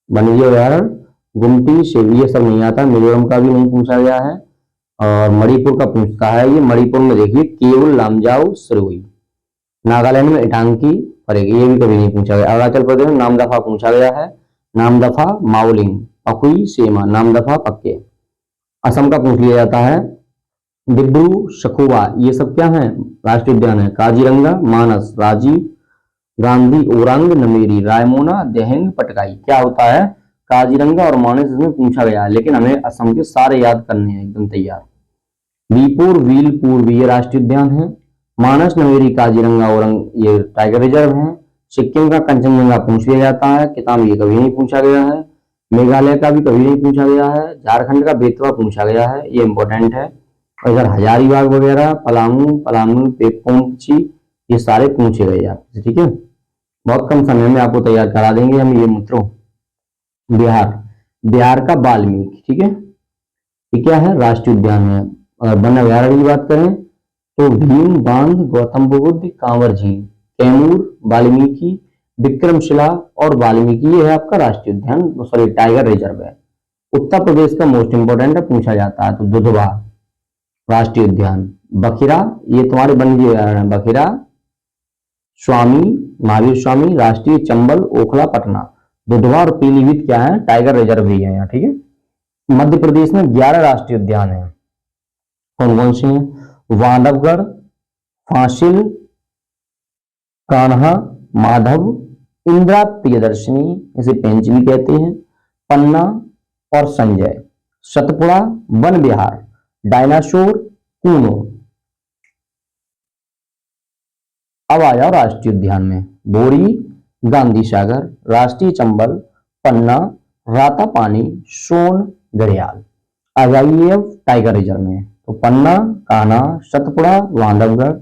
वन्यजीव अभ्यारण्य गुमटी, सेवी, ये सब नहीं आता। मिजोरम का भी नहीं पूछा गया है, और मणिपुर का पूछता है। ये मणिपुर में देखिए केवल, लामजाओ, सिरोही। नागालैंड में इटांकी, पड़ेगी, ये भी कभी नहीं पूछा गया। अरुणाचल प्रदेश में नामदफा पूछा गया है, नामदफा, माओलिंग, पकुई, सेमा, नामदफा, पक्के। असम का पूछ लिया जाता है, डिब्रू, सखोवा, ये सब क्या है? राष्ट्रीय उद्यान है। काजीरंगा, मानस, राजीव गांधी, ओरंग, नमेरी, रायमोना, देहंग, पटकाई। क्या होता है? काजीरंगा और मानस इसमें पूछा गया है, लेकिन हमें असम के सारे याद करने हैं एकदम तैयार। बीपुर, व्हीलपुर, ये राष्ट्रीय उद्यान है। मानस, नमेरी, काजीरंगा, औरंग ये टाइगर रिजर्व है। सिक्किम का कंचनजंगा पूछ लिया जाता है, किताब ये कभी नहीं पूछा गया है। मेघालय का भी कभी नहीं पूछा गया है। झारखंड का बेतवा पूछा गया है, ये इंपॉर्टेंट है। और इधर हजारीबाग वगैरह, पलामू, पलामू, पेपोंची, ये सारे पूछे गए आपसे। ठीक है, बहुत कम समय में आपको तैयार करा देंगे हम ये मित्रों। बिहार, बिहार का वाल्मीकि। ठीक है, ये क्या है? राष्ट्रीय उद्यान है। अगर वन अभ्यारण्य की बात करें तो भीम बांध, गौतम बुद्ध, कांवर झील, कैमूर, वाल्मीकि, विक्रमशिला और वाल्मीकि, ये है आपका राष्ट्रीय उद्यान, सॉरी टाइगर रिजर्व है। उत्तर प्रदेश का मोस्ट इंपोर्टेंट है, पूछा जाता है तो दुधवा राष्ट्रीय उद्यान। बखिरा, ये तुम्हारे वन्यजीव अभ्यारण्य, बखिरा, स्वामी, महावीर स्वामी राष्ट्रीय, चंबल, ओखला, पटना। दुधवा और पीलीभीत क्या है? टाइगर रिजर्व भी है यहाँ। ठीक है, मध्य प्रदेश में 11 राष्ट्रीय उद्यान है। कौन कौन से हैं? बांधवगढ़, फांसिल, कान्हा, माधव, इंदिरा प्रियदर्शनी, इसे पेंच भी कहते हैं, पन्ना और संजय, सतपुड़ा, वन विहार, डायनासोर, कूनो। अब आ जाओ राष्ट्रीय उद्यान में, बोरी, गांधी सागर, राष्ट्रीय चंबल, पन्ना, रातापानी, सोन, घड़ियाल। आ जाइए अब टाइगर रिजर्व में, तो पन्ना, कान्हा, सतपुड़ा, बांधवगढ़,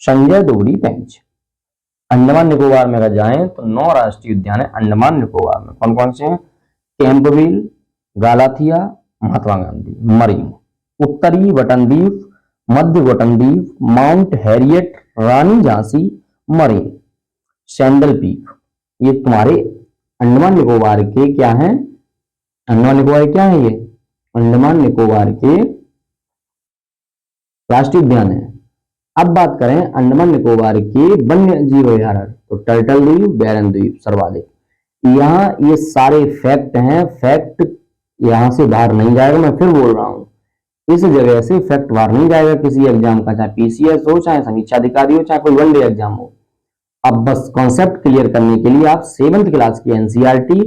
संजय, दोगरी, पेंच। अंडमान निकोबार में अगर जाएं तो 9 राष्ट्रीय उद्यान है अंडमान निकोबार में। कौन कौन से हैं? Campbell, गालाथिया, Mahatma Gandhi, marine. उत्तरी वटनद्वीप, मध्य वटनद्वीप, माउंट हैरियट, रानी झांसी, मरीन, सैंडल पीक। ये तुम्हारे अंडमान निकोबार के क्या हैं? अंडमान निकोबार क्या है? ये अंडमान निकोबार के राष्ट्रीय उद्यान है। अब बात करें अंडमान निकोबार के वन्य जीव अभ्यारण्य, तो टर्टल द्वीप, बैरन द्वीप सर्वाधिक। यहाँ ये सारे फैक्ट हैं, फैक्ट यहां से बाहर नहीं जाएगा, मैं फिर बोल रहा हूं। इस जगह से फैक्ट बाहर नहीं जाएगा किसी एग्जाम का, चाहे पीसीएस हो, चाहे समीक्षा अधिकारी हो, चाहे कोई वनडे एग्जाम हो। अब बस कॉन्सेप्ट क्लियर करने के लिए आप 7th क्लास की एनसीईआरटी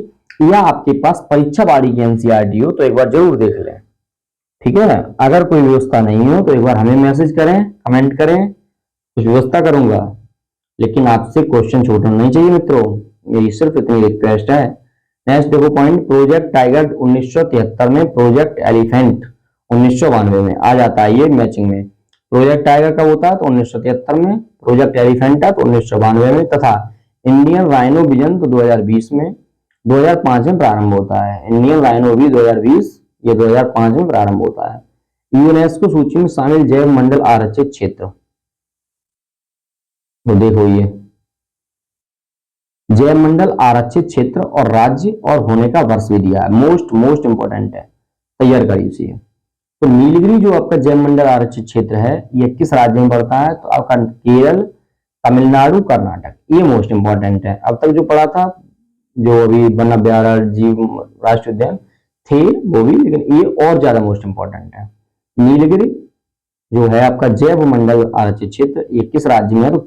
या आपके पास परीक्षा बाड़ी की एनसीईआरटी हो तो एक बार जरूर देख लें, ठीक है। अगर कोई व्यवस्था नहीं हो तो एक बार हमें मैसेज करें, कमेंट करें, कुछ व्यवस्था करूंगा, लेकिन आपसे क्वेश्चन छोड़ना नहीं चाहिए मित्रों, मेरी सिर्फ इतनी रिक्वेस्ट है। नेक्स्ट देखो पॉइंट, प्रोजेक्ट टाइगर 1973 में, प्रोजेक्ट एलिफेंट 1992 में आ जाता है ये मैचिंग में। प्रोजेक्ट टाइगर कब होता है तो 1973 में, प्रोजेक्ट एलिफेंट है तो 1992 में, तथा इंडियन राइनो विजन तो 2020 में, 2005 में प्रारंभ होता है। इंडियन राइनो भी 2020, ये 2005 में प्रारंभ होता है। यूनेस्को सूची में शामिल जैव मंडल आरक्षित क्षेत्र, तो देखो ये जैव मंडल आरक्षित क्षेत्र और राज्य और होने का वर्ष भी दिया है, मोस्ट इंपॉर्टेंट है, तैयार करिए इसे। तो नीलगिरी जो आपका जैव मंडल आरक्षित क्षेत्र है ये किस राज्य में पड़ता है तो आपका केरल, तमिलनाडु, कर्नाटक, ये मोस्ट इंपॉर्टेंट है। अब तक जो पढ़ा था, जो अभी वन अभ्यारण्य, जीव राष्ट्रीय उद्यान थे वो भी, लेकिन ये और ज्यादा मोस्ट इंपॉर्टेंट है। नीलगिरी जो है आपका जैव मंडल आरक्षित क्षेत्र, ये किस राज्य में है तो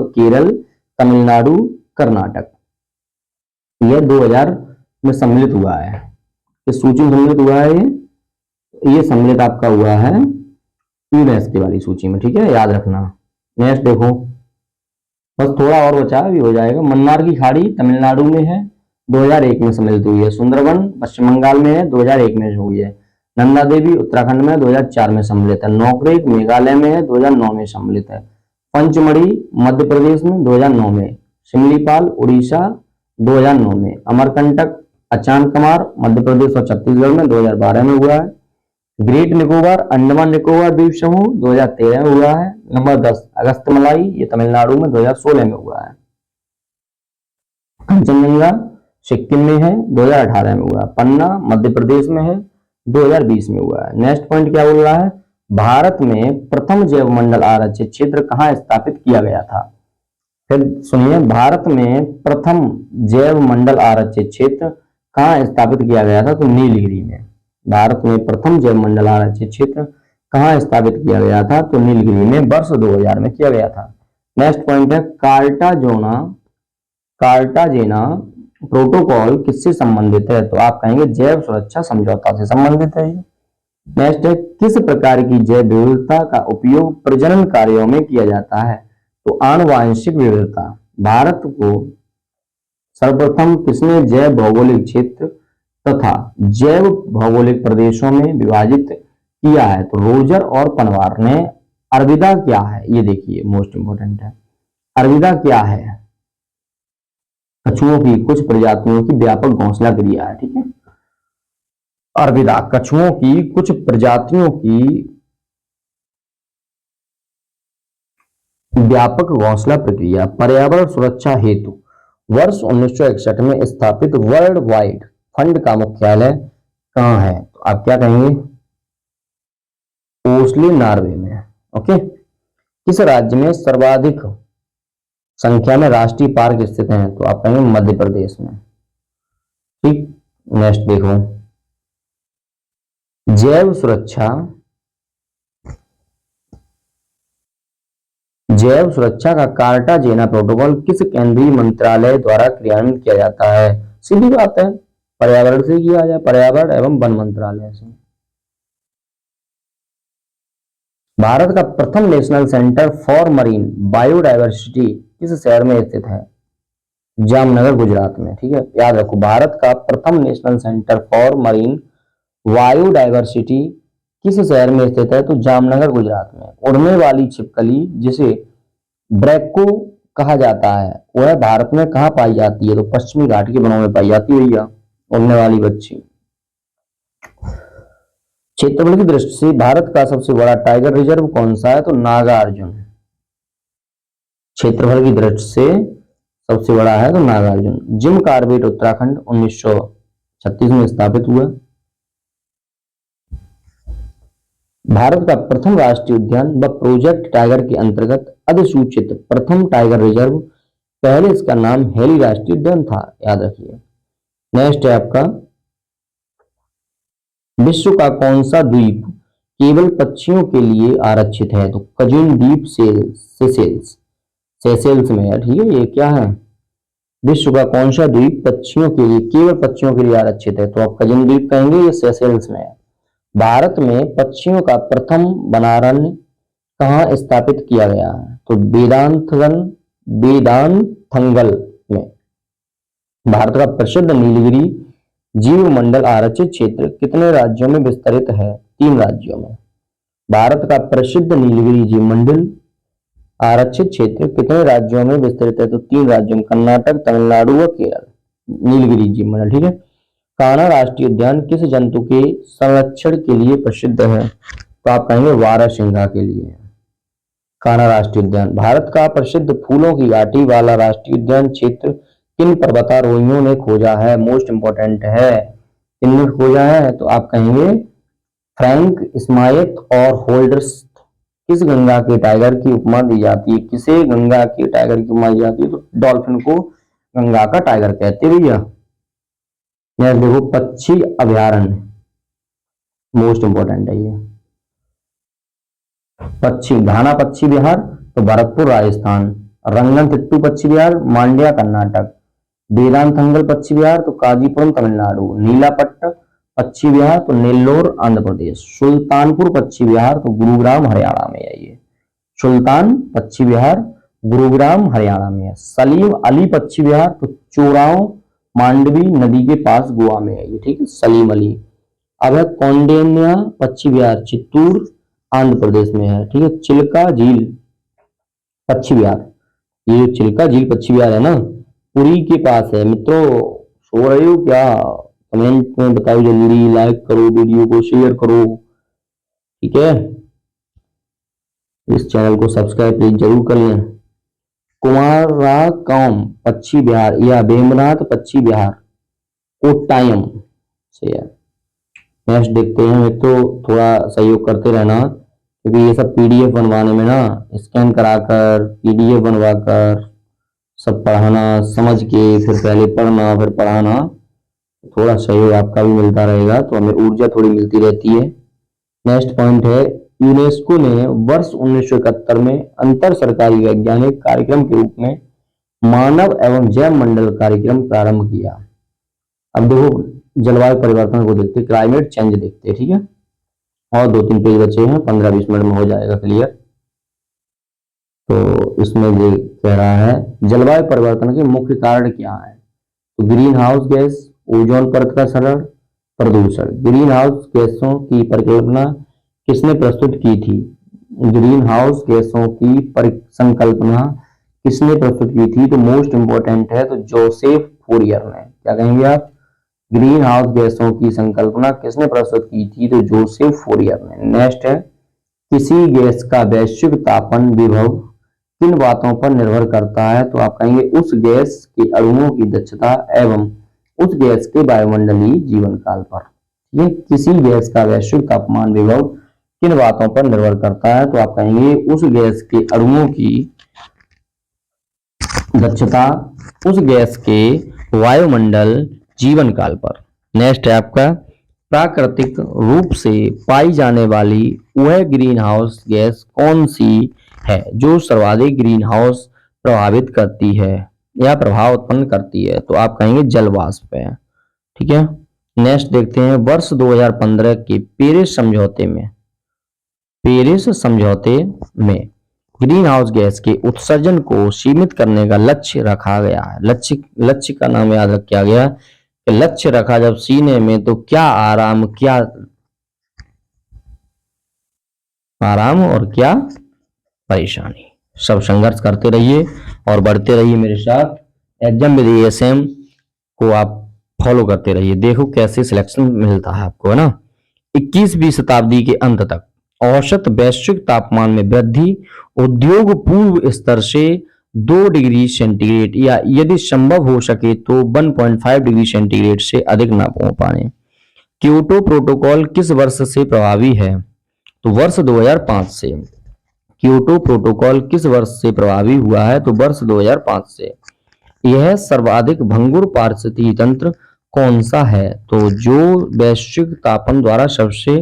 केरल, तमिलनाडु, कर्नाटक। यह 2000 में सम्मिलित हुआ है, इस सूची में सम्मिलित हुआ है ये सम्मिलित आपका हुआ है यूनेस्को वाली सूची में, ठीक है, याद रखना। नेक्स्ट देखो, बस थोड़ा और बचा भी हो जाएगा। मन्नार की खाड़ी तमिलनाडु में है, 2001 में सम्मिलित हुई है। सुंदरवन पश्चिम बंगाल में है, 2001 में हुई है। नंदा देवी उत्तराखंड में 2004 में सम्मिलित है। नौकरेक मेघालय में है, 2009 में सम्मिलित है। पंचमढ़ी मध्य प्रदेश में 2009 में, सिमलीपाल उड़ीसा 2009 में, अमरकंटक अचानकमार मध्य प्रदेश और छत्तीसगढ़ में 2012 में हुआ है। ग्रेट निकोबार अंडमान निकोबार द्वीप समूह 2013 में हुआ है। नंबर 10 अगस्तमलाई, ये तमिलनाडु में 2016 में हुआ है। कंचनजंगा सिक्किम में है, 2018 में हुआ है। पन्ना मध्य प्रदेश में है, 2020 में हुआ है। नेक्स्ट पॉइंट क्या बोल रहा है, भारत में प्रथम जैव मंडल आरक्षित क्षेत्र कहाँ स्थापित किया गया था। फिर सुनिए, भारत में प्रथम जैव मंडल आरक्षित क्षेत्र कहाँ स्थापित किया गया था तो नीलगिरी में। भारत में प्रथम जैव मंडल आरक्षित क्षेत्र कहाँ स्थापित किया गया था तो नीलगिरी में, वर्ष 2000 में किया गया था। नेक्स्ट पॉइंट है, कार्टाजेना प्रोटोकॉल किससे संबंधित है तो आप कहेंगे जैव सुरक्षा समझौता से संबंधित है। नेक्स्ट है, किस प्रकार की जैव विविधता का उपयोग प्रजनन कार्यों में किया जाता है तो आनुवांशिक विविधता। भारत को सर्वप्रथम किसने जैव भौगोलिक क्षेत्र तथा जैव भौगोलिक प्रदेशों में विभाजित किया है तो रोजर और पनवार ने। अरविदा क्या है ये देखिए, मोस्ट इंपोर्टेंट है। अरविदा क्या है, कछुओं की कुछ प्रजातियों की व्यापक घोंसला क्रिया है, ठीक है। अरविदा कछुओं की कुछ प्रजातियों की व्यापक घोंसला प्रक्रिया। पर्यावरण सुरक्षा हेतु वर्ष 1961 में स्थापित वर्ल्ड वाइड फंड का मुख्यालय कहां है तो आप क्या कहेंगे, ओस्लो नॉर्वे में। ओके, किस राज्य में सर्वाधिक संख्या में राष्ट्रीय पार्क स्थित हैं तो आप कहेंगे मध्य प्रदेश में, ठीक। नेक्स्ट देखो, जैव सुरक्षा का कार्टाजेना प्रोटोकॉल किस केंद्रीय मंत्रालय द्वारा क्रियान्वित किया जाता है। सीधी बात है, पर्यावरण से किया जाए, पर्यावरण एवं वन मंत्रालय से। भारत का प्रथम national centre for marine biodiversity किस शहर में स्थित है, जामनगर गुजरात में, ठीक है। याद रखो, भारत का प्रथम national centre for marine biodiversity किस शहर में स्थित है तो जामनगर गुजरात में। उड़ने वाली छिपकली जिसे ब्रैको कहा जाता है वह भारत में कहाँ पाई जाती है तो पश्चिमी घाट के वनों में पाई जाती है भैया, उड़ने वाली बच्ची। क्षेत्रफल की दृष्टि से भारत का सबसे बड़ा टाइगर रिजर्व कौन सा है तो नागार्जुन। क्षेत्रफल की दृष्टि से सबसे बड़ा है तो नागार्जुन। जिम कार्बेट उत्तराखंड 1936 में स्थापित हुआ। भारत का प्रथम राष्ट्रीय उद्यान व प्रोजेक्ट टाइगर के अंतर्गत अधिसूचित प्रथम टाइगर रिजर्व, पहले इसका नाम हेली राष्ट्रीय उद्यान था, याद रखिए। नेक्स्ट है आपका, विश्व का कौन सा द्वीप केवल पक्षियों के लिए आरक्षित है? तो कजिन द्वीप सेशेल्स, सेशेल्स में है। ठीक है, ये क्या है? विश्व का कौन सा द्वीप पक्षियों के लिए, केवल पक्षियों के लिए आरक्षित है? तो आप कजिन द्वीप कहेंगे, ये सेशेल्स में है। भारत में पक्षियों का प्रथम वनारण्य कहाँ स्थापित किया गया है? तो वेदांतथंगल में। भारत का प्रसिद्ध नीलगिरी जीव मंडल आरक्षित क्षेत्र कितने राज्यों में विस्तरित है? 3 राज्यों में। भारत का प्रसिद्ध नीलगिरी जीव मंडल आरक्षित क्षेत्र कितने राज्यों में विस्तृत है? तो 3 राज्यों में, कर्नाटक, तमिलनाडु व केरल। नीलगिरी जीव मंडल। ठीक है। कान्हा राष्ट्रीय उद्यान किस जंतु के संरक्षण के लिए प्रसिद्ध है? तो आप कहेंगे वारासिंगा के लिए। कान्हा राष्ट्रीय उद्यान। भारत का प्रसिद्ध फूलों की घाटी वाला राष्ट्रीय उद्यान क्षेत्र किन पर्वतारोहियों ने खोजा है? मोस्ट इंपोर्टेंट है, किन्होंने खोजा है? तो आप कहेंगे फ्रैंक, स्माइथ और होल्डर्स। किस गंगा के टाइगर की उपमा दी जाती है? किसे गंगा के टाइगर की उपमा दी जाती है? तो डॉल्फिन को गंगा का टाइगर कहते हैं भैया। यह देखो पक्षी अभयारण्य, मोस्ट इंपोर्टेंट है ये। पक्षी, घाना पक्षी विहार तो भरतपुर राजस्थान, रंगनतिट्टू पक्षी विहार मांड्या कर्नाटक, वेदांतथंगल पक्षी विहार तो काजीपुरम तमिलनाडु, नीलापट्ट पक्षी विहार तो नेल्लोर आंध्र प्रदेश, सुल्तानपुर पक्षी विहार तो गुरुग्राम हरियाणा में है। ये सुल्तान पक्षी विहार गुरुग्राम हरियाणा में है। सलीम अली पक्षी विहार तो चोराव मांडवी नदी के पास गोवा में है ये। ठीक है, सलीम अली। अब है कौंडिन्या पक्षी विहार चित्तूर आंध्र प्रदेश में है। ठीक है, चिल्का झील पक्षी विहार, ये चिल्का झील पक्षी विहार है ना, पुरी के पास है। मित्रों सो रहे हो क्या? कमेंट में बताओ जल्दी, लाइक करो, वीडियो को शेयर करो। ठीक है, इस चैनल को सब्सक्राइब प्लीज जरूर कर लें। कुमाराकाम पक्षी विहार या वेम्बनाथ पक्षी विहार कोट्टायम से है। नेक्स्ट देखते हैं। एक तो थोड़ा सहयोग करते रहना, क्योंकि ये सब पीडीएफ बनवाने में ना, स्कैन कराकर पीडीएफ बनवाकर सब पढ़ाना, समझ के फिर पहले पढ़ना फिर पढ़ाना, थोड़ा सहयोग आपका भी मिलता रहेगा तो हमें ऊर्जा थोड़ी मिलती रहती है। नेक्स्ट पॉइंट है, यूनेस्को ने वर्ष 1971 में अंतर सरकारी वैज्ञानिक कार्यक्रम के रूप में मानव एवं जैव मंडल कार्यक्रम प्रारंभ किया। अब देखो जलवायु परिवर्तन को देखते, क्लाइमेट चेंज देखते। ठीक है, और 2-3 पेज बचे हैं, 15-20 मिनट में हो जाएगा क्लियर। तो इसमें ये कह रहा है जलवायु परिवर्तन के मुख्य कारण क्या है? तो ग्रीन हाउस गैस, ओजोन परत का क्षरण, प्रदूषण। ग्रीन हाउस गैसों की परिकल्पना किसने प्रस्तुत की थी? ग्रीन हाउस गैसों की संकल्पना किसने प्रस्तुत की थी? तो मोस्ट इंपोर्टेंट है, तो जोसेफ फोरियर ने। क्या कहेंगे आप? ग्रीन हाउस गैसों की संकल्पना किसने प्रस्तुत की थी? तो जोसेफ फोरियर ने। नेक्स्ट है, किसी गैस का वैश्विक तापन विभव किन बातों पर निर्भर करता है? तो आप कहेंगे उस गैस के अणुओं की दक्षता एवं उस गैस के वायुमंडलीय जीवन काल पर। ये किसी गैस का वैश्विक तापमान विभव किन बातों पर निर्भर करता है? तो आप कहेंगे उस गैस के अणुओं की दक्षता, उस गैस के वायुमंडल जीवन काल पर। नेक्स्ट है आपका, प्राकृतिक रूप से पाई जाने वाली वह ग्रीन हाउस गैस कौन सी है जो सर्वाधिक ग्रीन हाउस प्रभावित करती है या प्रभाव उत्पन्न करती है? तो आप कहेंगे जल वाष्प है। ठीक है, नेक्स्ट देखते हैं, वर्ष 2015 के पेरिस समझौते में ग्रीन हाउस गैस के उत्सर्जन को सीमित करने का लक्ष्य रखा गया है। लक्ष्य का नाम याद रखा गया कि लक्ष्य रखा जब सीने में तो क्या आराम और क्या परेशानी। सब संघर्ष करते रहिए और बढ़ते रहिए मेरे साथ। एग्जाम विद एएसएम को आप फॉलो करते रहिए, देखो कैसे सिलेक्शन मिलता है आपको, है ना। 21वीं शताब्दी के अंत तक औसत वैश्विक तापमान में वृद्धि उद्योग पूर्व स्तर से 2 डिग्री सेंटीग्रेड या यदि संभव हो सके तो 1.5 डिग्री सेंटीग्रेड से अधिक न हो पाए। क्योटो प्रोटोकॉल किस वर्ष से प्रभावी है? तो वर्ष 2005 से। क्योटो प्रोटोकॉल किस वर्ष से प्रभावी हुआ है? तो वर्ष 2005 से। यह सर्वाधिक भंगुर पारिस्थितिकी तंत्र कौन सा है? तो जो वैश्विक तापन द्वारा सबसे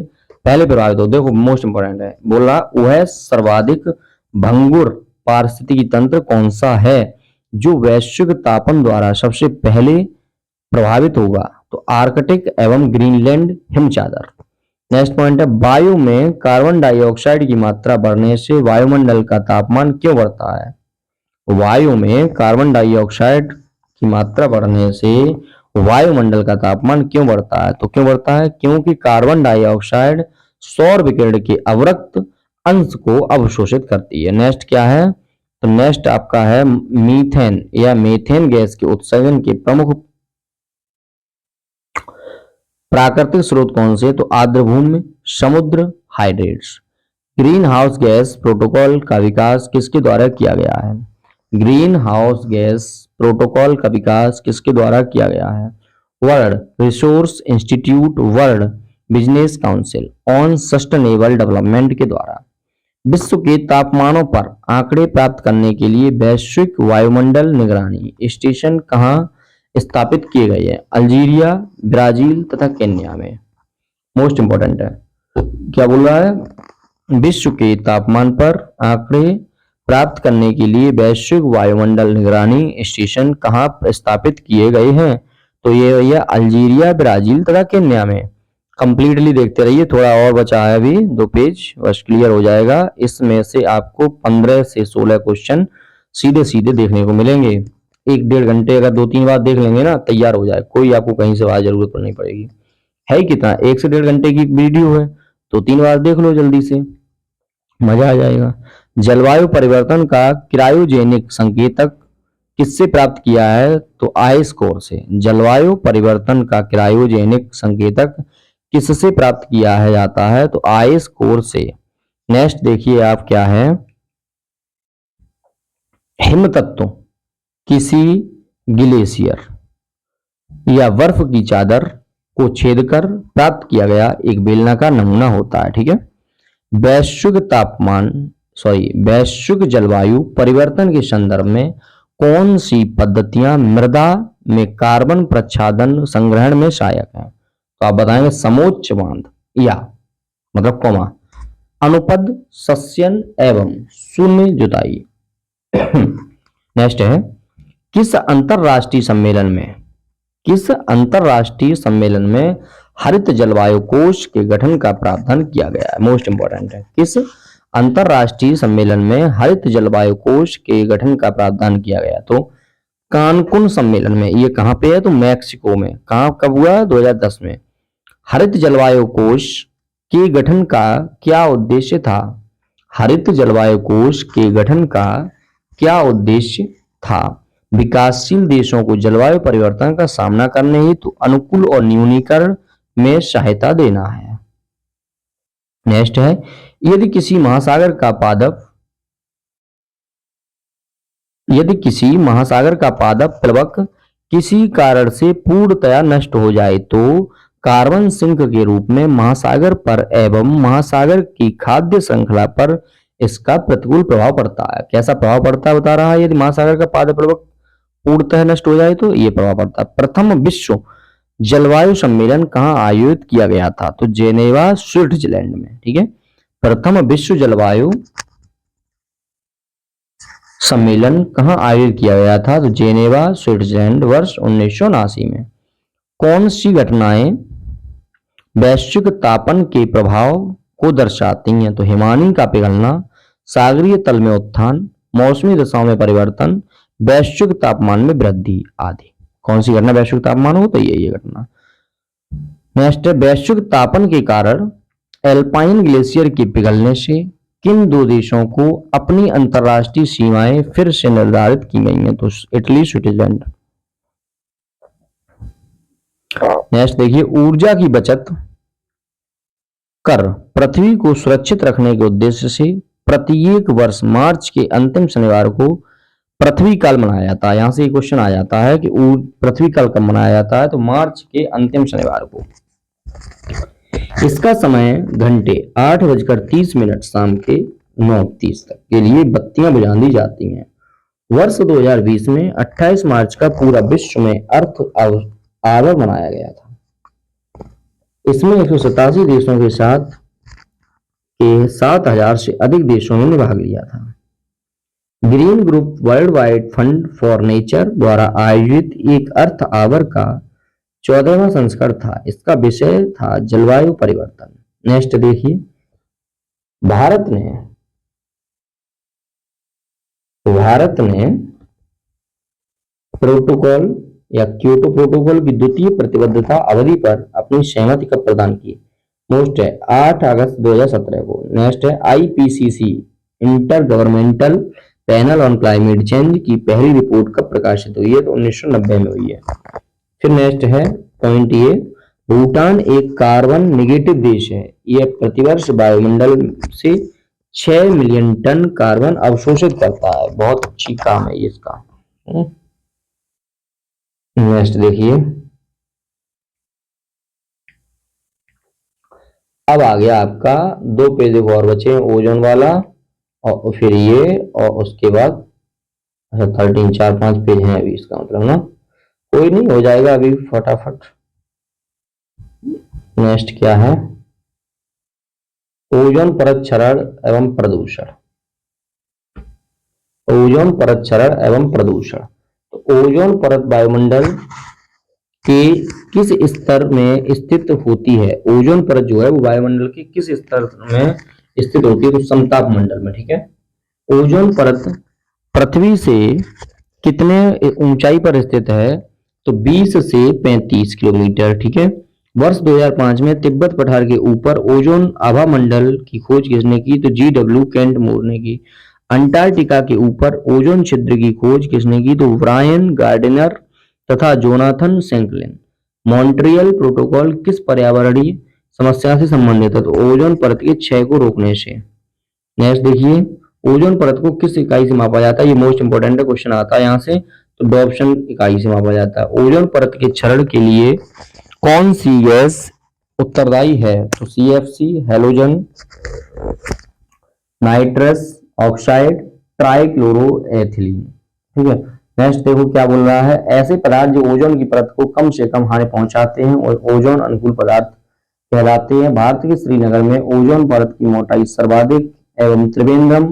पहले प्रभावित हो, देखो मोस्ट इंपोर्टेंट है, बोला वह सर्वाधिक भंगुर पारिस्थितिकी तंत्र कौन सा है जो वैश्विक तापन द्वारा सबसे पहले प्रभावित होगा, तो आर्कटिक एवं ग्रीनलैंड हिमचादर। नेक्स्ट पॉइंट है, वायु में कार्बन डाइऑक्साइड की मात्रा बढ़ने से वायुमंडल का तापमान क्यों बढ़ता है? वायु में कार्बन डाइऑक्साइड की मात्रा बढ़ने से वायुमंडल का तापमान क्यों बढ़ता है? तो क्यों बढ़ता है? क्योंकि कार्बन डाइऑक्साइड सौर विकिरण के अवरक्त अंश को अवशोषित करती है। नेक्स्ट क्या है? तो नेक्स्ट आपका है मीथेन या मीथेन गैस के उत्सर्जन के प्रमुख प्राकृतिक स्रोत कौन से? तो आर्द्र भूमि, समुद्र, hydrates. Green house gas protocol का विकास किसके द्वारा किया गया है? ग्रीन हाउस गैस प्रोटोकॉल का विकास किसके द्वारा किया गया है? World resource institute, world business council on sustainable development के द्वारा। विश्व के तापमानों पर आंकड़े प्राप्त करने के लिए वैश्विक वायुमंडल निगरानी स्टेशन कहाँ स्थापित किए गए हैं? अल्जीरिया, ब्राजील तथा केन्या में। मोस्ट इंपोर्टेंट है, क्या बोल रहा है? विश्व के तापमान पर आंकड़े प्राप्त करने के लिए वैश्विक वायुमंडल निगरानी स्टेशन कहाँ स्थापित किए गए हैं? तो ये भैया अल्जीरिया, ब्राजील तथा केन्या में। कंप्लीटली देखते रहिए, थोड़ा और बचा है अभी 2 पेज, बस क्लियर हो जाएगा। इसमें से आपको 15 से 16 क्वेश्चन सीधे सीधे देखने को मिलेंगे। 1-1.5 घंटे अगर 2-3 बार देख लेंगे ना, तैयार हो जाए, कोई आपको कहीं से बाहर जरूरत नहीं पड़ेगी। है कितना? 1 से 1.5 घंटे की वीडियो है, तो 3 बार देख लो जल्दी से, मजा आ जाएगा। जलवायु परिवर्तन का क्रायोजेनिक संकेतक किससे प्राप्त किया है? तो आइस कोर से। जलवायु परिवर्तन का क्रायोजेनिक संकेतक किससे प्राप्त किया है जाता है? तो आइस कोर से। नेक्स्ट देखिए आप क्या है, हिम तत्व किसी ग्लेशियर या बर्फ की चादर को छेदकर प्राप्त किया गया एक बेलनाकार नमूना होता है। ठीक है, वैश्विक जलवायु परिवर्तन के संदर्भ में कौन सी पद्धतियां मृदा में कार्बन प्रच्छादन संग्रहण में सहायक हैं? तो आप बताएंगे समोच्च बांध या मतलब कोमा, अनुपद सस्यन एवं शून्य जुताई। नेक्स्ट है, किस अंतरराष्ट्रीय सम्मेलन में हरित जलवायु कोष के गठन का प्रावधान किया गया है? मोस्ट इंपोर्टेंट है, किस अंतरराष्ट्रीय सम्मेलन में हरित जलवायु कोष के गठन का प्रावधान किया गया? तो कानकुन सम्मेलन में। ये कहाँ पे है? तो मैक्सिको में। कहाँ, कब हुआ? 2010 में। हरित जलवायु कोष के गठन का क्या उद्देश्य था? हरित जलवायु कोष के गठन का क्या उद्देश्य था? विकासशील देशों को जलवायु परिवर्तन का सामना करने हेतु अनुकूल और न्यूनीकरण में सहायता देना है। नेक्स्ट है, यदि किसी महासागर का पादप प्लवक किसी कारण से पूर्णतया नष्ट हो जाए तो कार्बन सिंक के रूप में महासागर पर एवं महासागर की खाद्य श्रृंखला पर इसका प्रतिकूल प्रभाव पड़ता है। कैसा प्रभाव पड़ता है बता रहा है? यदि महासागर का पादप प्लवक पूर्णतः नष्ट हो जाए तो ये प्रभाव पड़ता है। प्रथम विश्व जलवायु सम्मेलन कहाँ आयोजित किया गया था? तो जेनेवा, स्विट्जरलैंड में। ठीक है, प्रथम विश्व जलवायु सम्मेलन कहाँ आयोजित किया गया था? तो जेनेवा, स्विट्जरलैंड, वर्ष 1979 में। कौन सी घटनाएं वैश्विक तापन के प्रभाव को दर्शाती हैं? तो हिमानी का पिघलना, सागरीय तल में उत्थान, मौसमी दशाओं में परिवर्तन, वैश्विक तापमान में वृद्धि आदि। कौन सी घटना वैश्विक तापमान हो? तो ये घटना। नेक्स्ट, वैश्विक तापन के कारण एल्पाइन ग्लेशियर के पिघलने से किन 2 देशों को अपनी अंतरराष्ट्रीय सीमाएं फिर से निर्धारित की गई हैं? तो इटली, स्विट्जरलैंड। नेक्स्ट देखिए, ऊर्जा की बचत कर पृथ्वी को सुरक्षित रखने के उद्देश्य से प्रत्येक वर्ष मार्च के अंतिम शनिवार को पृथ्वी काल मनाया जाता है। यहां से क्वेश्चन आ जाता है कि पृथ्वी काल कब मनाया जाता है? तो मार्च के अंतिम शनिवार को। इसका समय घंटे 8:30 शाम के 9:30 तक के लिए बत्तियां बुझा दी जाती हैं। वर्ष 2020 में 28 मार्च का पूरा विश्व में अर्थ आवर मनाया गया था। इसमें 187 देशों के साथ के 7,000 से अधिक देशों ने भाग लिया था। Green group world wide fund for nature द्वारा आयोजित एक अर्थ आवर का 14वां संस्करण था। इसका विषय था जलवायु परिवर्तन। नेक्स्ट देखिए, भारत ने प्रोटोकॉल या क्योटो प्रोटोकॉल की द्वितीय प्रतिबद्धता अवधि पर अपनी सहमति कब प्रदान की? मोस्ट है 8 अगस्त 2017 को। नेक्स्ट है IPCC inter governmental panel on climate change की पहली रिपोर्ट कब प्रकाशित हुई है? तो 1990 में हुई है। फिर नेक्स्ट है पॉइंट ये, भूटान एक कार्बन निगेटिव देश है। यह प्रतिवर्ष वायुमंडल से 6 मिलियन टन कार्बन अवशोषित करता है। बहुत अच्छी काम है ये इसका। नेक्स्ट देखिए, अब आ गया आपका 2 पेज और बचे, ओजोन वाला और फिर ये और उसके बाद 13 4 5 पेज हैं अभी, इसका मतलब ना कोई नहीं, हो जाएगा अभी फटाफट। नेक्स्ट क्या है? ओजोन परत क्षरण एवं प्रदूषण। ओजोन परत क्षरण एवं प्रदूषण। तो ओजोन परत वायुमंडल के किस स्तर में स्थित होती है? ओजोन परत जो है वो वायुमंडल के किस स्तर में स्थित होती है? तो समताप मंडल में। ठीक है, ओजोन परत पृथ्वी से कितने ऊंचाई पर स्थित है? तो 20 से 35 किलोमीटर। ठीक है, वर्ष 2005 में तिब्बत पठार के ऊपर ओजोन आभा मंडल की खोज किसने की? तो GW केंट मूर ने की। अंटार्कटिका के ऊपर ओजोन छिद्र की खोज किसने की? तो ब्रायन गार्डिनर तथा जोनाथन सैंकलिन। मॉन्ट्रियल प्रोटोकॉल किस पर्यावरणीय समस्या से संबंधित है? तो ओजोन परत के क्षय को रोकने से। नेक्स्ट देखिए, ओजोन परत को किस इकाई से मापा जाता है? ये मोस्ट इंपोर्टेंट क्वेश्चन आता है यहाँ से। तो डॉप्सन इकाई से मापा जाता है। ओजोन परत के क्षरण के लिए कौन सी गैस उत्तरदायी है? तो CFC, halogen, nitrous oxide, trichloroethylene. ठीक है, नेक्स्ट देखो क्या बोल रहा है, ऐसे पदार्थ जो ओजोन की परत को कम से कम हानि पहुंचाते हैं और ओजोन अनुकूल पदार्थ कहलाते हैं। भारत के श्रीनगर में ओजोन परत की मोटाई सर्वाधिक एवं त्रिवेंद्रम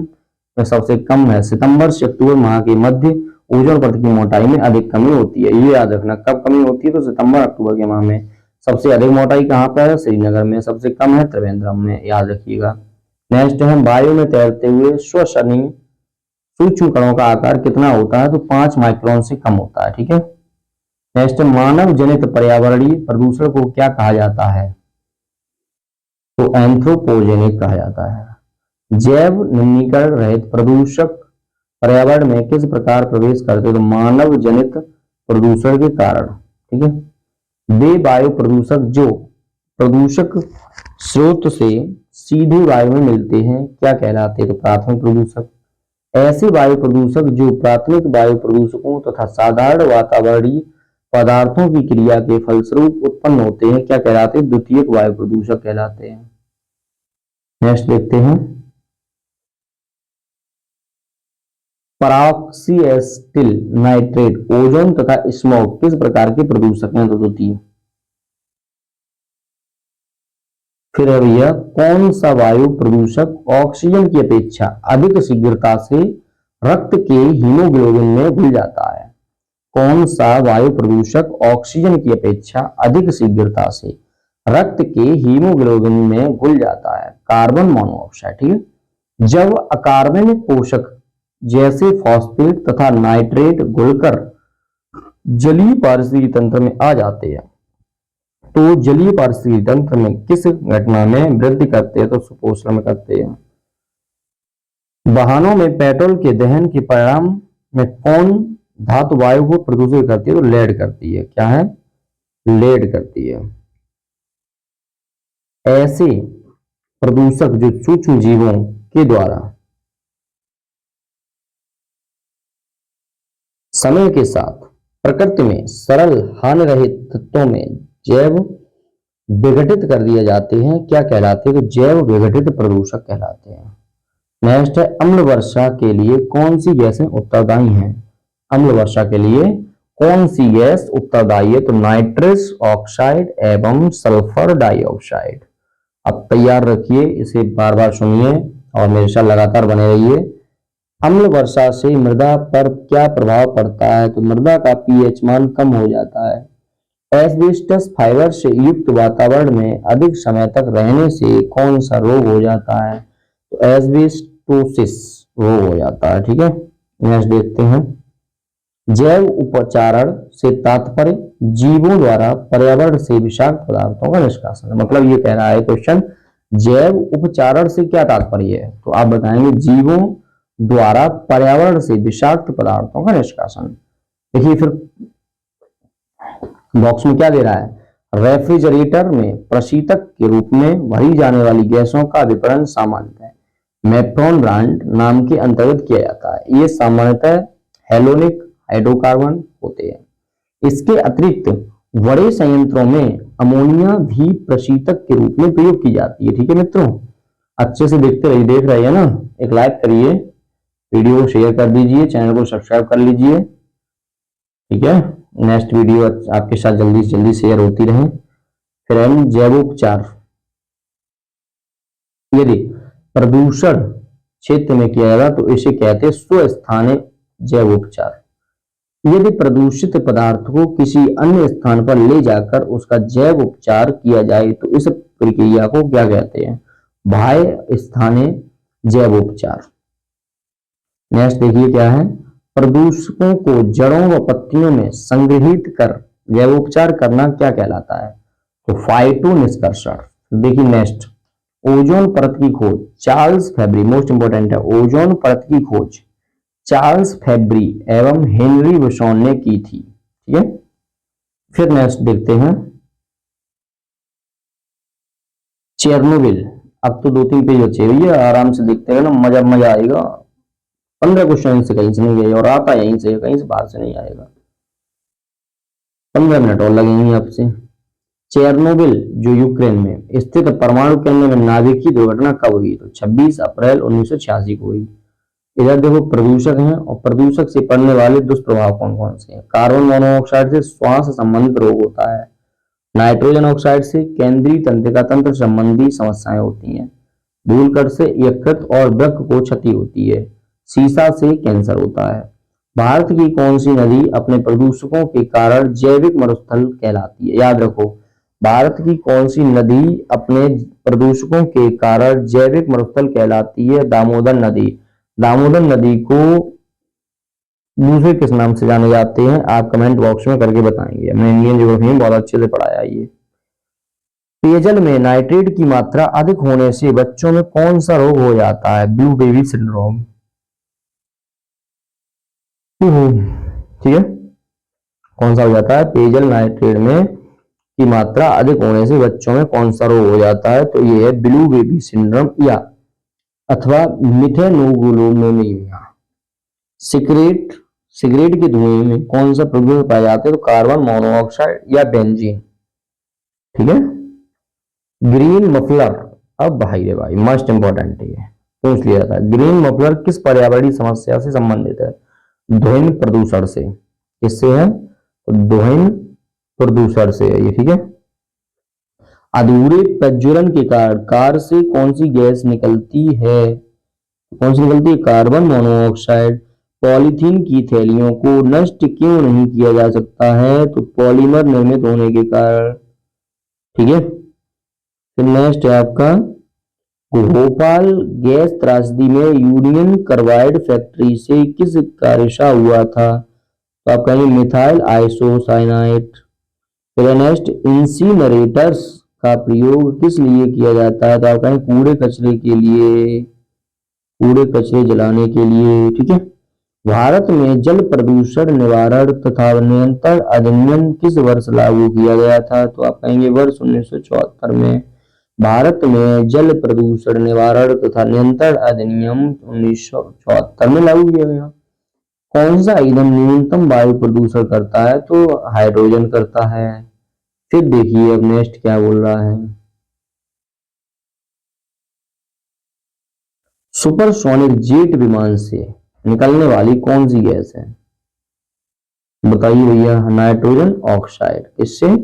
में सबसे कम है। सितंबर से अक्टूबर माह के मध्य ओजोन परत की मोटाई में अधिक कमी होती है। ये याद रखना, कब कमी होती है? तो सितंबर अक्टूबर के माह में। सबसे अधिक मोटाई कहाँ पर है? श्रीनगर में। सबसे कम है त्रिवेंद्रम में, याद रखिएगा। नेक्स्ट है, वायु में तैरते हुए श्वसनीय सूक्ष्म कणों का आकार कितना होता है? तो 5 माइक्रोन से कम होता है। ठीक है, नेक्स्ट मानव जनित पर्यावरणीय प्रदूषण को क्या कहा जाता है? तो एंथ्रोपोजेनिक कहा जाता है। जैव निम्नीकरण रहित प्रदूषक पर्यावरण में किस प्रकार प्रवेश करते हैं? तो मानव जनित प्रदूषण के कारण। ठीक है, वे वायु प्रदूषक जो प्रदूषक स्रोत से सीधे वायु में मिलते हैं क्या कहलाते हैं? तो प्राथमिक प्रदूषक। ऐसे वायु प्रदूषक जो प्राथमिक वायु प्रदूषकों तथा साधारण वातावरणीय पदार्थों की क्रिया के फलस्वरूप उत्पन्न होते हैं क्या कहलाते हैं? द्वितीयक वायु प्रदूषक कहलाते हैं। नेक्स्ट देखते हैं, परऑक्सीएसिटिल नाइट्रेट ओजोन तथा स्मॉग किस प्रकार के प्रदूषक हैं? तो द्वितीय। फिर है भैया, कौन सा वायु प्रदूषक ऑक्सीजन की अपेक्षा अधिक शीघ्रता से रक्त के हीमोग्लोबिन में घुल जाता है? कौन सा वायु प्रदूषक ऑक्सीजन की अपेक्षा अधिक शीघ्रता से रक्त के हीमोग्लोबिन में घुल जाता है? Carbon monoxide. ठीक है, जब अकार्बनिक पोषक जैसे फॉस्फेट तथा नाइट्रेट घुलकर जलीय पारिस्थितिकी तंत्र में आ जाते हैं तो जलीय पारिस्थितिकी तंत्र में किस घटना में वृद्धि करते हैं? तो सुपोषण में करते हैं। वाहनों में पेट्रोल के दहन के परिणाम में कौन धातु वायु को प्रदूषित करती है? तो लेड करती है। क्या है? लेड करती है। ऐसे प्रदूषक जो सूक्ष्म जीवों के द्वारा समय के साथ प्रकृति में सरल हानि रहित तत्वों में जैव विघटित कर दिए जाते हैं क्या कहलाते हैं? तो जैव विघटित प्रदूषक कहलाते हैं। नेक्स्ट है, अम्ल वर्षा के लिए कौन सी गैसें उत्तरदायी हैं? अम्ल वर्षा के लिए कौन सी गैस उत्तरदायी है? तो नाइट्रस ऑक्साइड एवं सल्फर डाइऑक्साइड। आप तैयार रखिए, इसे बार बार सुनिए और मेरे साथ लगातार बने रहिए। अम्ल वर्षा से मृदा पर क्या प्रभाव पड़ता है? तो मृदा का पीएच मान कम हो जाता है। एस्बेस्टस फाइबर से युक्त वातावरण में अधिक समय तक रहने से कौन सा रोग हो जाता है? तो एस्बेस्टोसिस रोग हो जाता है। ठीक है, नेक्स्ट देखते हैं। जैव उपचारण से तात्पर्य जीवों द्वारा पर्यावरण से विषाक्त पदार्थों का निष्कासन। मतलब ये कह रहा है क्वेश्चन, जैव उपचारण से क्या तात्पर्य है? तो आप बताएंगे जीवों द्वारा पर्यावरण से विषाक्त पदार्थों का निष्कासन। देखिए फिर बॉक्स में क्या दे रहा है? रेफ्रिजरेटर में प्रशीतक के रूप में भरी जाने वाली गैसों का विपणन सामान्यतः मेप्रोन ब्रांड नाम के अंतर्गत किया जाता है। ये सामान्यतः हेलोनिक हाइड्रोकार्बन होते हैं। इसके अतिरिक्त बड़े संयंत्रों में अमोनिया भी प्रशीतक के रूप में प्रयोग की जाती है। ठीक है मित्रों, अच्छे से देखते रहिए, देख रहे हैं ना? एक लाइक करिए, वीडियो को शेयर कर दीजिए, चैनल को सब्सक्राइब कर लीजिए। ठीक है, नेक्स्ट वीडियो आपके साथ जल्दी से जल्दी शेयर होती रहे। फिर हम जैवोपचार, यदि प्रदूषण क्षेत्र में किया जाएगा तो इसे कहते हैं स्वस्थानिक जैवोपचार। यदि प्रदूषित पदार्थ को किसी अन्य स्थान पर ले जाकर उसका जैव उपचार किया जाए तो इस प्रक्रिया को क्या कहते हैं? बाह्य स्थानीय जैवोपचार। नेक्स्ट देखिए क्या है? प्रदूषकों को जड़ों व पत्तियों में संग्रहित कर जैवोपचार करना क्या कहलाता है? तो फाइटो निष्कर्षण। देखिए नेक्स्ट, ओजोन परत की खोज चार्ल्स फैब्री, मोस्ट इंपोर्टेंट है, ओजोन परत की खोज चार्ल्स फैब्री एवं हेनरी बुशॉन ने की थी। ठीक है, फिर नेक्स्ट देखते हैं चेरनोबिल। अब तो 2-3 पेज बचे हुए, आराम से देखते हैं ना, मजा मजा आएगा। 15 क्वेश्चन से कहीं से नहीं गए और आता यहीं से, कहीं से बाहर से नहीं आएगा। 15 मिनट और लगेंगे आपसे। चेरनोबिल जो यूक्रेन में स्थित परमाणु केंद्र में नाभिकीय दुर्घटना कब हुई? तो 26 अप्रैल 1986 को हुई। इधर देखो प्रदूषक हैं और प्रदूषक से पड़ने वाले दुष्प्रभाव कौन कौन से हैं? कार्बन मोनोऑक्साइड से श्वास संबंधित रोग होता है। नाइट्रोजन ऑक्साइड से केंद्रीय तंत्रिका तंत्र संबंधी समस्याएं होती हैं। धूलकण से यकृत और वृक्क को क्षति होती है। सीसा से कैंसर होता है। भारत की कौन सी नदी अपने प्रदूषकों के कारण जैविक मरुस्थल कहलाती है? याद रखो, भारत की कौन सी नदी अपने प्रदूषकों के कारण जैविक मरुस्थल कहलाती है? दामोदर नदी। दामोदर नदी को दूसरे किस नाम से जाने जाते हैं? आप कमेंट बॉक्स में करके बताएंगे। हमने इंडियन ज्योग्राफी में बहुत अच्छे से पढ़ाया ये। पेयजल में नाइट्रेट की मात्रा अधिक होने से बच्चों में कौन सा रोग हो जाता है? Blue baby syndrome. ठीक है, कौन सा हो जाता है? पेयजल नाइट्रेट में की मात्रा अधिक होने से बच्चों में कौन सा रोग हो जाता है? तो ये है ब्लू बेबी सिंड्रोम या अथवा मिथेनोग्लोमेनिया। सिगरेट के धुएं में कौन सा प्रदूषक पाए जाते हैं? तो कार्बन मोनोऑक्साइड या बेंजीन। ठीक है, ग्रीन मफलर। अब भाई रे भाई मोस्ट इंपॉर्टेंट है, पूछ लिया था। ग्रीन मफलर किस पर्यावरणीय समस्या से संबंधित है? ध्वनि प्रदूषण से। किससे है? तो ध्वनि प्रदूषण से है ये। ठीक है, अधूरे प्रज्वलन के कारण कार से कौन सी गैस निकलती है? कौन सी निकलती है? Carbon monoxide. पॉलीथीन की थैलियों को नष्ट क्यों नहीं किया जा सकता है? तो पॉलीमर निर्मित होने के कारण। ठीक है, फिर नेक्स्ट है आपका भोपाल गैस त्रासदी में यूनियन कार्बाइड फैक्ट्री से किस कार्यशा हुआ था? तो आप कहेंगे मिथाइल आइसोसाइनाइड। फिर नेक्स्ट इंसिनरेटर्स का प्रयोग किस लिए किया जाता है? तो आप कहेंगे कूड़े कचरे के लिए, कूड़े कचरे जलाने के लिए। ठीक है, भारत में जल प्रदूषण निवारण तथा नियंत्रण अधिनियम किस वर्ष लागू किया गया था? तो आप कहेंगे वर्ष 1974 में। भारत में जल प्रदूषण निवारण तथा नियंत्रण अधिनियम 1974 में लागू किया गया। कौन सा ईंधन न्यूनतम वायु प्रदूषण करता है? तो हाइड्रोजन करता है। फिर देखिए अब नेक्स्ट क्या बोल रहा है। सुपरसोनिक जेट विमान से निकलने वाली कौन सी गैस है? बताइए भैया। Nitrogen oxide. इससे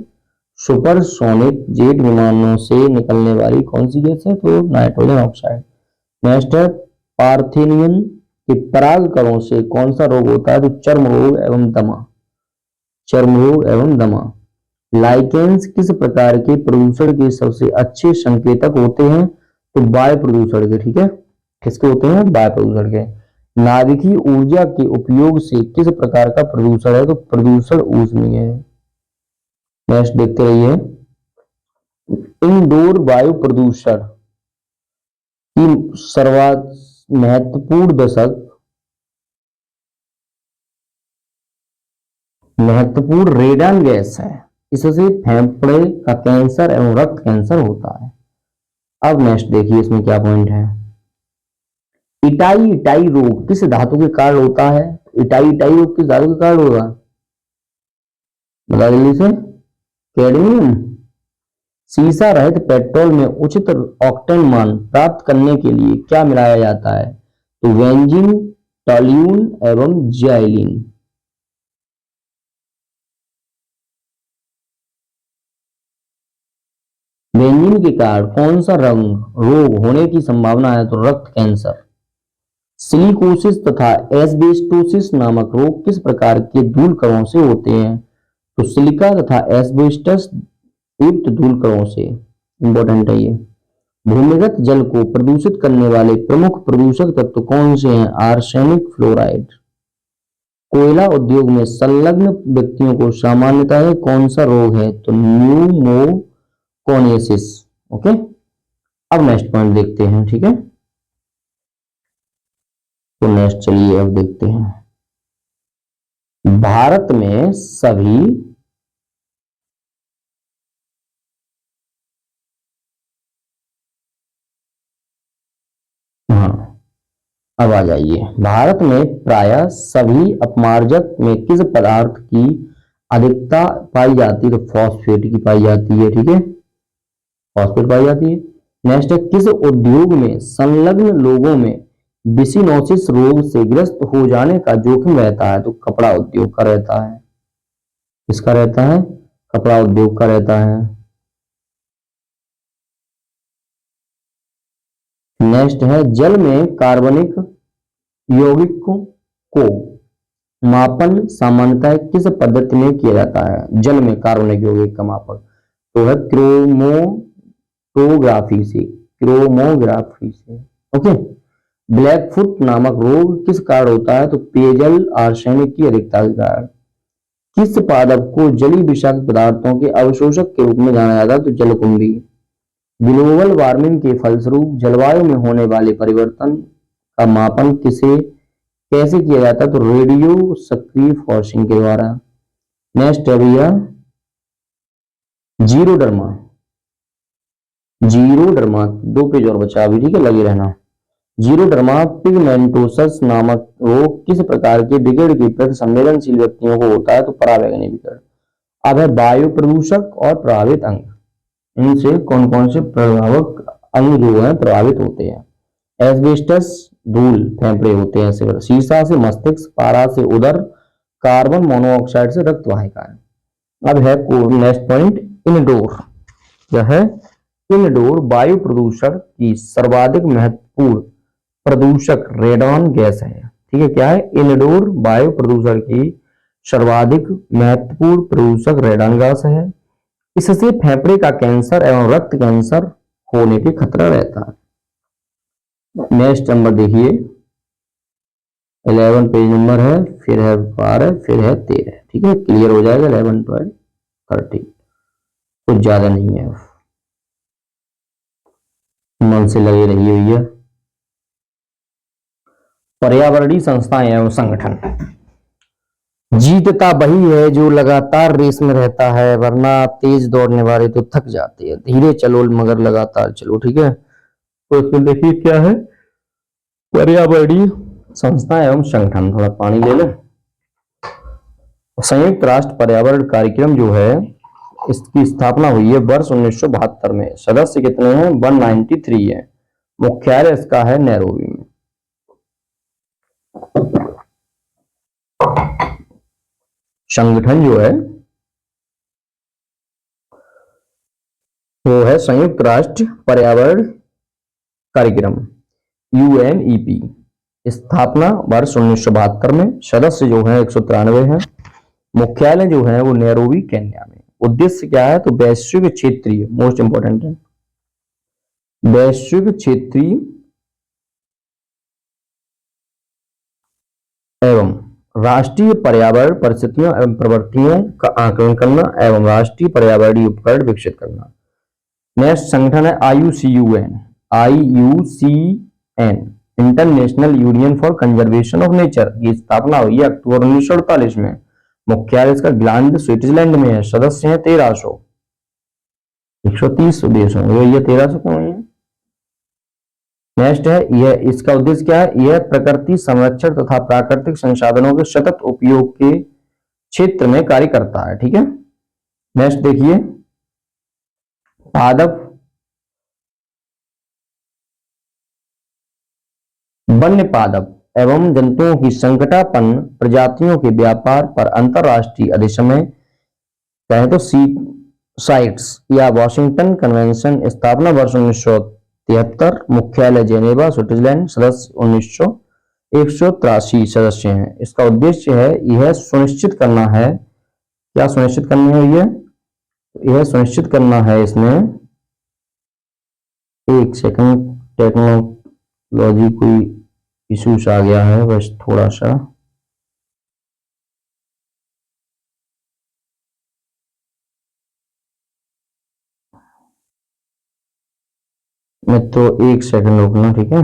सुपरसोनिक जेट विमानों से निकलने वाली कौन सी गैस है? तो नाइट्रोजन ऑक्साइड। नेक्स्ट है पार्थेनियन के पराग कणों से कौन सा रोग होता है? तो चर्म रोग एवं दमा। चर्म रोग एवं दमा। लाइकेंस किस प्रकार के प्रदूषण के सबसे अच्छे संकेतक होते हैं? तो वायु प्रदूषण के। ठीक है, किसके होते हैं? वायु प्रदूषण के। नाभिकीय ऊर्जा के उपयोग से किस प्रकार का प्रदूषण है? तो प्रदूषण ऊष्मीय है। नेक्स्ट देखते रहिए। इंडोर वायु प्रदूषण की सर्वाधिक महत्वपूर्ण रेडान गैस है। इससे फेफड़े का कैंसर एवं रक्त कैंसर होता है। अब नेक्स्ट देखिए इसमें क्या पॉइंट है। इटाई इटाई रोग किस धातु के कारण होता है? इटाई इटाई रोग किस धातु के कारण होगा? बता जल्दी से। कैडमियम। सीसा रहित पेट्रोल में उचित ऑक्टेन मान प्राप्त करने के लिए क्या मिलाया जाता है? तो बेंजीन, टॉल्यून एवं जाइलिन। बेंजीन के कारण कौन सा रोग होने की संभावना है? तो रक्त कैंसर। सिलिकोसिस तथा एस्बेस्टोसिस नामक रोग किस प्रकार के धूल कणों से होते हैं? तो सिलिका तथा एस्बेस्टस युक्त धूल कणों से। इंपॉर्टेंट है ये। भूमिगत जल को प्रदूषित करने वाले प्रमुख प्रदूषक तत्व कौन से हैं? Arsenic, fluoride. कोयला उद्योग में संलग्न व्यक्तियों को सामान्यतः कौन सा रोग है? तो न्यूमोकोनियासिस। ओके, अब नेक्स्ट पॉइंट देखते हैं। ठीक है, तो नेक्स्ट चलिए अब देखते हैं। भारत में सभी अब आ जाइए। भारत में प्रायः सभी अपमार्जक में किस पदार्थ की अधिकता पाई जाती है? तो फॉस्फेट की पाई जाती है। ठीक है, फॉस्फेट पाई जाती है। नेक्स्ट है किस उद्योग में संलग्न लोगों में बिसिनोसिस रोग से ग्रस्त हो जाने का जोखिम रहता है? तो कपड़ा उद्योग का रहता है। किसका रहता है? कपड़ा उद्योग का रहता है। नेक्स्ट है जल में कार्बनिक यौगिक को मापन सामान्यतः किस पद्धति में किया जाता है? जल में कार्बनिक यौगिक का मापन तो है क्रोमोटोग्राफी से। क्रोमोग्राफी से। ओके। ब्लैक फुट नामक रोग किस कारण होता है? तो पेयजल आर्सेनिक की अधिकता के कारण। किस पादप को जलीय विषाक्त पदार्थों के अवशोषक के रूप में जाना जाता है? तो जलकुंभी। ग्लोबल वार्मिंग के फलस्वरूप जलवायु में होने वाले परिवर्तन का मापन कैसे किया जाता है? तो रेडियो सक्रिय फॉर्सिंग के द्वारा। नेक्स्ट है भैया जीरोडर्मा। जीरोडर्मा 2 पेज और बचा अभी। ठीक है, लगे रहना। जीरोडर्मा पिगमेंटोसस नामक रोग किस प्रकार के विकिरण के प्रति संवेदनशील व्यक्तियों को होता है? तो पराबैंगनी विकिरण। अब है वायु प्रदूषक और प्रभावित अंग। इनसे कौन कौन से प्रभावक अंग जो है प्रभावित होते हैं? एस्बेस्टस धूल फेफड़े होते हैं। सीसा से मस्तिष्क, पारा से उदर, कार्बन मोनोऑक्साइड से रक्त वाहिकाएं। अब है नेक्स्ट पॉइंट इनडोर। यह है इनडोर वायु प्रदूषण की सर्वाधिक महत्वपूर्ण प्रदूषक रेडॉन गैस है। ठीक है, क्या है? इनडोर वायु प्रदूषण की सर्वाधिक महत्वपूर्ण प्रदूषक रेडॉन गैस है। इससे फेफड़े का कैंसर एवं रक्त कैंसर होने के खतरा रहता है। नेक्स्ट नंबर देखिए 11 पेज नंबर है, फिर है 12, फिर है 13। ठीक है, क्लियर हो जाएगा 11, 12, 13। कुछ ज्यादा नहीं है, मन से लगे रहिए भैया। पर्यावरणीय संस्थाएं एवं संगठन। जीतता वही है जो लगातार रेस में रहता है, वरना तेज दौड़ने वाले तो थक जाते हैं। धीरे चलो मगर लगातार चलो। ठीक है, तो इसमें देखिए क्या है पर्यावरणीय संस्था एवं संगठन। थोड़ा पानी ले लो। संयुक्त राष्ट्र पर्यावरण कार्यक्रम जो है इसकी स्थापना हुई है वर्ष 1972 में। सदस्य कितने हैं? 193 है। मुख्यालय इसका है नैरोबी में। संगठन जो है वो है संयुक्त राष्ट्र पर्यावरण कार्यक्रम UNEP। स्थापना वर्ष 1972 में। सदस्य जो है 193 है। मुख्यालय जो है वो नैरोबी केन्या में। उद्देश्य क्या है, तो वैश्विक क्षेत्रीय, मोस्ट इंपोर्टेंट है, वैश्विक क्षेत्रीय एवं राष्ट्रीय पर्यावरण परिस्थितियों एवं प्रवृत्तियों का आकलन करना एवं राष्ट्रीय पर्यावरणीय उपकरण विकसित करना। नेक्स्ट संगठन है IUCN, international union for conservation of nature. की स्थापना हुई है अक्टूबर 1948 में। मुख्यालय इसका ग्लांड स्विट्जरलैंड में है। सदस्य हैं 1300। 130 देश होंगे, ये 1300 क्यों है। नेक्स्ट है यह, इसका उद्देश्य क्या है, यह प्रकृति संरक्षण तथा प्राकृतिक संसाधनों के सतत उपयोग के क्षेत्र में कार्य करता है। ठीक है। नेक्स्ट देखिए, पादप वन्य पादप एवं जंतुओं की संकटापन्न प्रजातियों के व्यापार पर अंतरराष्ट्रीय अधिसमय कहें तो साइट्स या वॉशिंगटन कन्वेंशन। स्थापना वर्ष 1973। मुख्यालय जेनेवा स्विट्जरलैंड। सदस्य 183 सदस्य हैं। इसका उद्देश्य है यह सुनिश्चित करना है, क्या सुनिश्चित करनी है, यह सुनिश्चित करना है, इसमें एक सेकंड टेक्नोलॉजी कोई इश्यूज आ गया है बस थोड़ा सा। मैं तो एक सेकंड रुकना, ठीक है।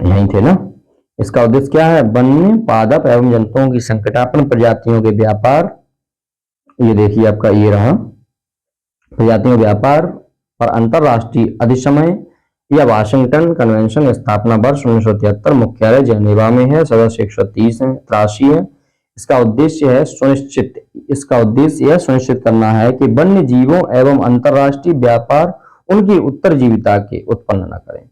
यहीं थे ना। इसका उद्देश्य क्या है, वन्य पादप एवं जंतुओं की संकटापन्न प्रजातियों के व्यापार, ये देखिए आपका ये रहा, प्रजातियों के व्यापार और अंतरराष्ट्रीय अधिसमय या वाशिंगटन कन्वेंशन। स्थापना वर्ष 1973। मुख्यालय जेनेवा में है। सदस्य 130 हैं, 83 है। इसका उद्देश्य है यह सुनिश्चित करना है कि वन्य जीवों एवं अंतरराष्ट्रीय व्यापार उनकी उत्तरजीविता के उत्पन्न न करें।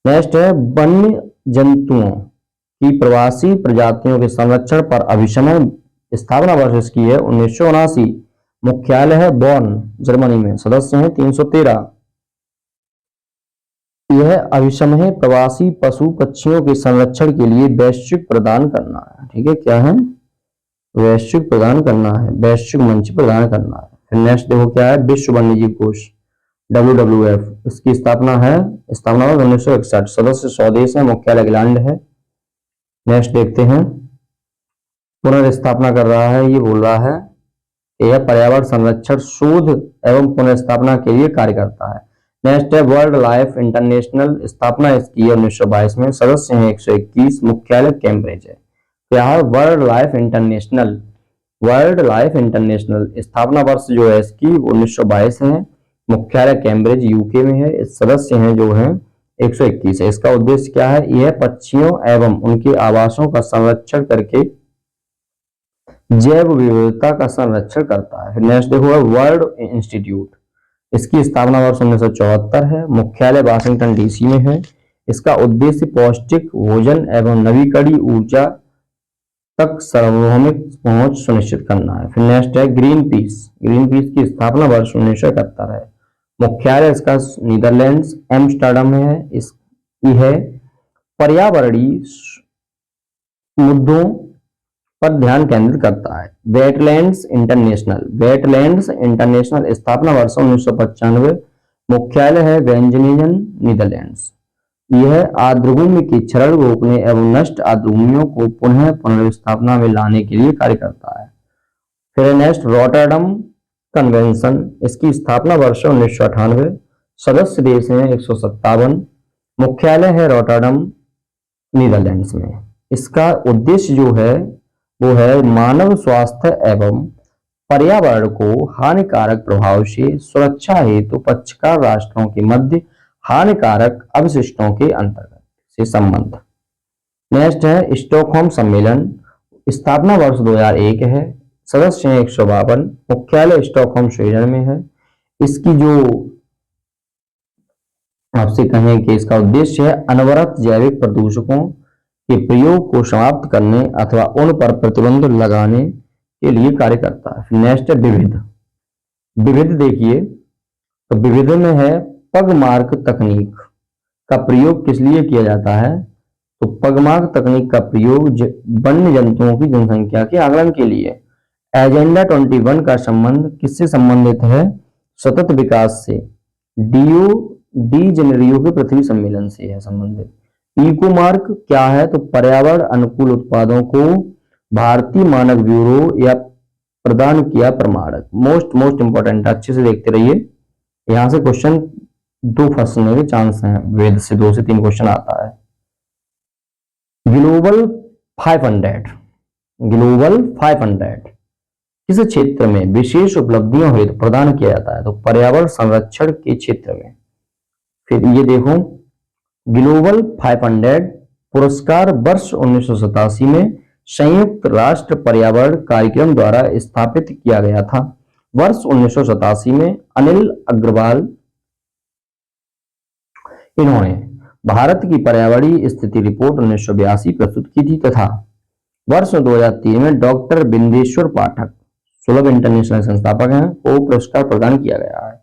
नेक्स्ट है वन्य जंतुओं की प्रवासी प्रजातियों के संरक्षण पर अभिसमय। स्थापना वर्ष इसकी है 1979। मुख्यालय है बॉर्न जर्मनी में। सदस्य हैं 313। यह अभिसमय प्रवासी पशु पक्षियों के संरक्षण के लिए वैश्विक प्रदान करना है। ठीक है, क्या है, वैश्विक प्रदान करना है, वैश्विक मंच प्रदान करना है। फिर नेक्स्ट देखो क्या है, विश्व वन्यजीव कोष WWF। इसकी स्थापना वर्ष 1961। सदस्य 100 देश है। मुख्यालय इंग्लैंड है। नेक्स्ट देखते हैं, पुनर्स्थापना कर रहा है, ये बोल रहा है यह पर्यावरण संरक्षण शोध एवं पुनर्स्थापना के लिए कार्य करता है। नेक्स्ट है वर्ल्ड लाइफ इंटरनेशनल। स्थापना इसकी है 1922 में। सदस्य हैं 121। मुख्यालय कैम्ब्रिज है। क्या है, वर्ल्ड लाइफ इंटरनेशनल। स्थापना वर्ष जो है इसकी 1922 है। मुख्यालय कैम्ब्रिज UK में है। सदस्य हैं जो हैं 121 है। इसका उद्देश्य क्या है, यह पक्षियों एवं उनके आवासों का संरक्षण करके जैव विविधता का संरक्षण करता है। नेक्स्ट देखो वर्ल्ड इंस्टीट्यूट। इसकी स्थापना वर्ष 1974 है। मुख्यालय वाशिंगटन DC में है। इसका उद्देश्य पौष्टिक भोजन एवं नवीकरणीय ऊर्जा तक सार्वभौमिक पहुंच सुनिश्चित करना है। फिर नेक्स्ट है ग्रीन पीस की स्थापना वर्ष 1971 है। मुख्यालय इसका नीदरलैंड्स एम्स्टर्डम में है। इसकी है पर्यावरणीय मुद्दों पर ध्यान केंद्रित करता है। Wetlands international. स्थापना वर्ष 1995। मुख्यालय है वेंजनिजन नीदरलैंड्स। यह आर्द्रभूमि की क्षरण रोकने एवं नष्ट आर्द्रभूमियों को पुनर्स्थापना में लाने के लिए कार्य करता है। फिर नेक्स्ट रॉटरडम कन्वेंशन। इसकी स्थापना वर्ष 1998। सदस्य देश हैं 157। मुख्यालय है रॉटरडम नीदरलैंड्स में। इसका उद्देश्य जो है वो है मानव स्वास्थ्य एवं पर्यावरण को हानिकारक प्रभाव से सुरक्षा हेतु पक्षकार राष्ट्रों के मध्य हानिकारक अवशिष्टों के अंतर्गत से संबंध। नेक्स्ट है स्टॉकहोम सम्मेलन। स्थापना वर्ष 2001 है। सदस्य हैं 152। मुख्यालय स्टॉकहोम स्वीडन में है। इसकी जो आपसे कहें कि इसका उद्देश्य है अनवरत जैविक प्रदूषकों के प्रयोग को समाप्त करने अथवा उन पर प्रतिबंध लगाने के लिए कार्य करता है। नेक्स्ट है विविध। विविध देखिए तो विविध में है पगमार्क तकनीक का प्रयोग किस लिए किया जाता है? तो पगमार्क तकनीक का प्रयोग वन्य जंतुओं की जनसंख्या के आकलन के लिए। एजेंडा 21 का संबंध किससे संबंधित है? सतत विकास से। डी जेनेरियो के पृथ्वी सम्मेलन से है संबंधित। इको मार्क क्या है? तो पर्यावरण अनुकूल उत्पादों को भारतीय मानक ब्यूरो या प्रदान किया प्रमाणक। मोस्ट इंपॉर्टेंट, अच्छे से देखते रहिए, यहां से क्वेश्चन 2 फंसने के चांस हैं। वेद से 2 से 3 क्वेश्चन आता है। ग्लोबल 500 किस क्षेत्र में विशेष उपलब्धियों हेतु प्रदान किया जाता है? तो पर्यावरण संरक्षण के क्षेत्र में। फिर ये देखो, ग्लोबल 500 पुरस्कार वर्ष 1987 में संयुक्त राष्ट्र पर्यावरण कार्यक्रम द्वारा स्थापित किया गया था। वर्ष 1987 में अनिल अग्रवाल इन्होंने भारत की पर्यावरणीय स्थिति रिपोर्ट 1982 प्रस्तुत की थी तथा वर्ष 2003 में डॉक्टर बिंदेश्वर पाठक सुलभ इंटरनेशनल संस्थापक हैं को पुरस्कार प्रदान किया गया है।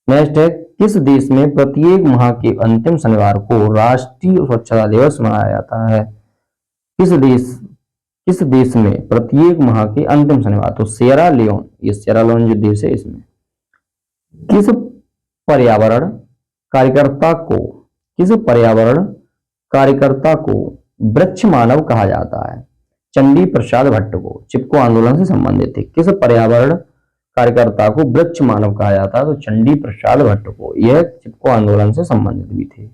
नेक्स्ट है, किस देश में प्रत्येक माह के अंतिम शनिवार को राष्ट्रीय स्वच्छता दिवस मनाया जाता है? किस देश में प्रत्येक माह के अंतिम शनिवार? तो सियरा लियोन, ये सियरा लियोन जो देश है इसमें। किस पर्यावरण कार्यकर्ता को वृक्ष मानव कहा जाता है? चंडी प्रसाद भट्ट को, चिपको आंदोलन से संबंधित थे। किस पर्यावरण कार्यकर्ता को वृक्ष मानव कहा जाता है? तो चंडी प्रसाद भट्ट को, यह चिपको आंदोलन से संबंधित भी थे।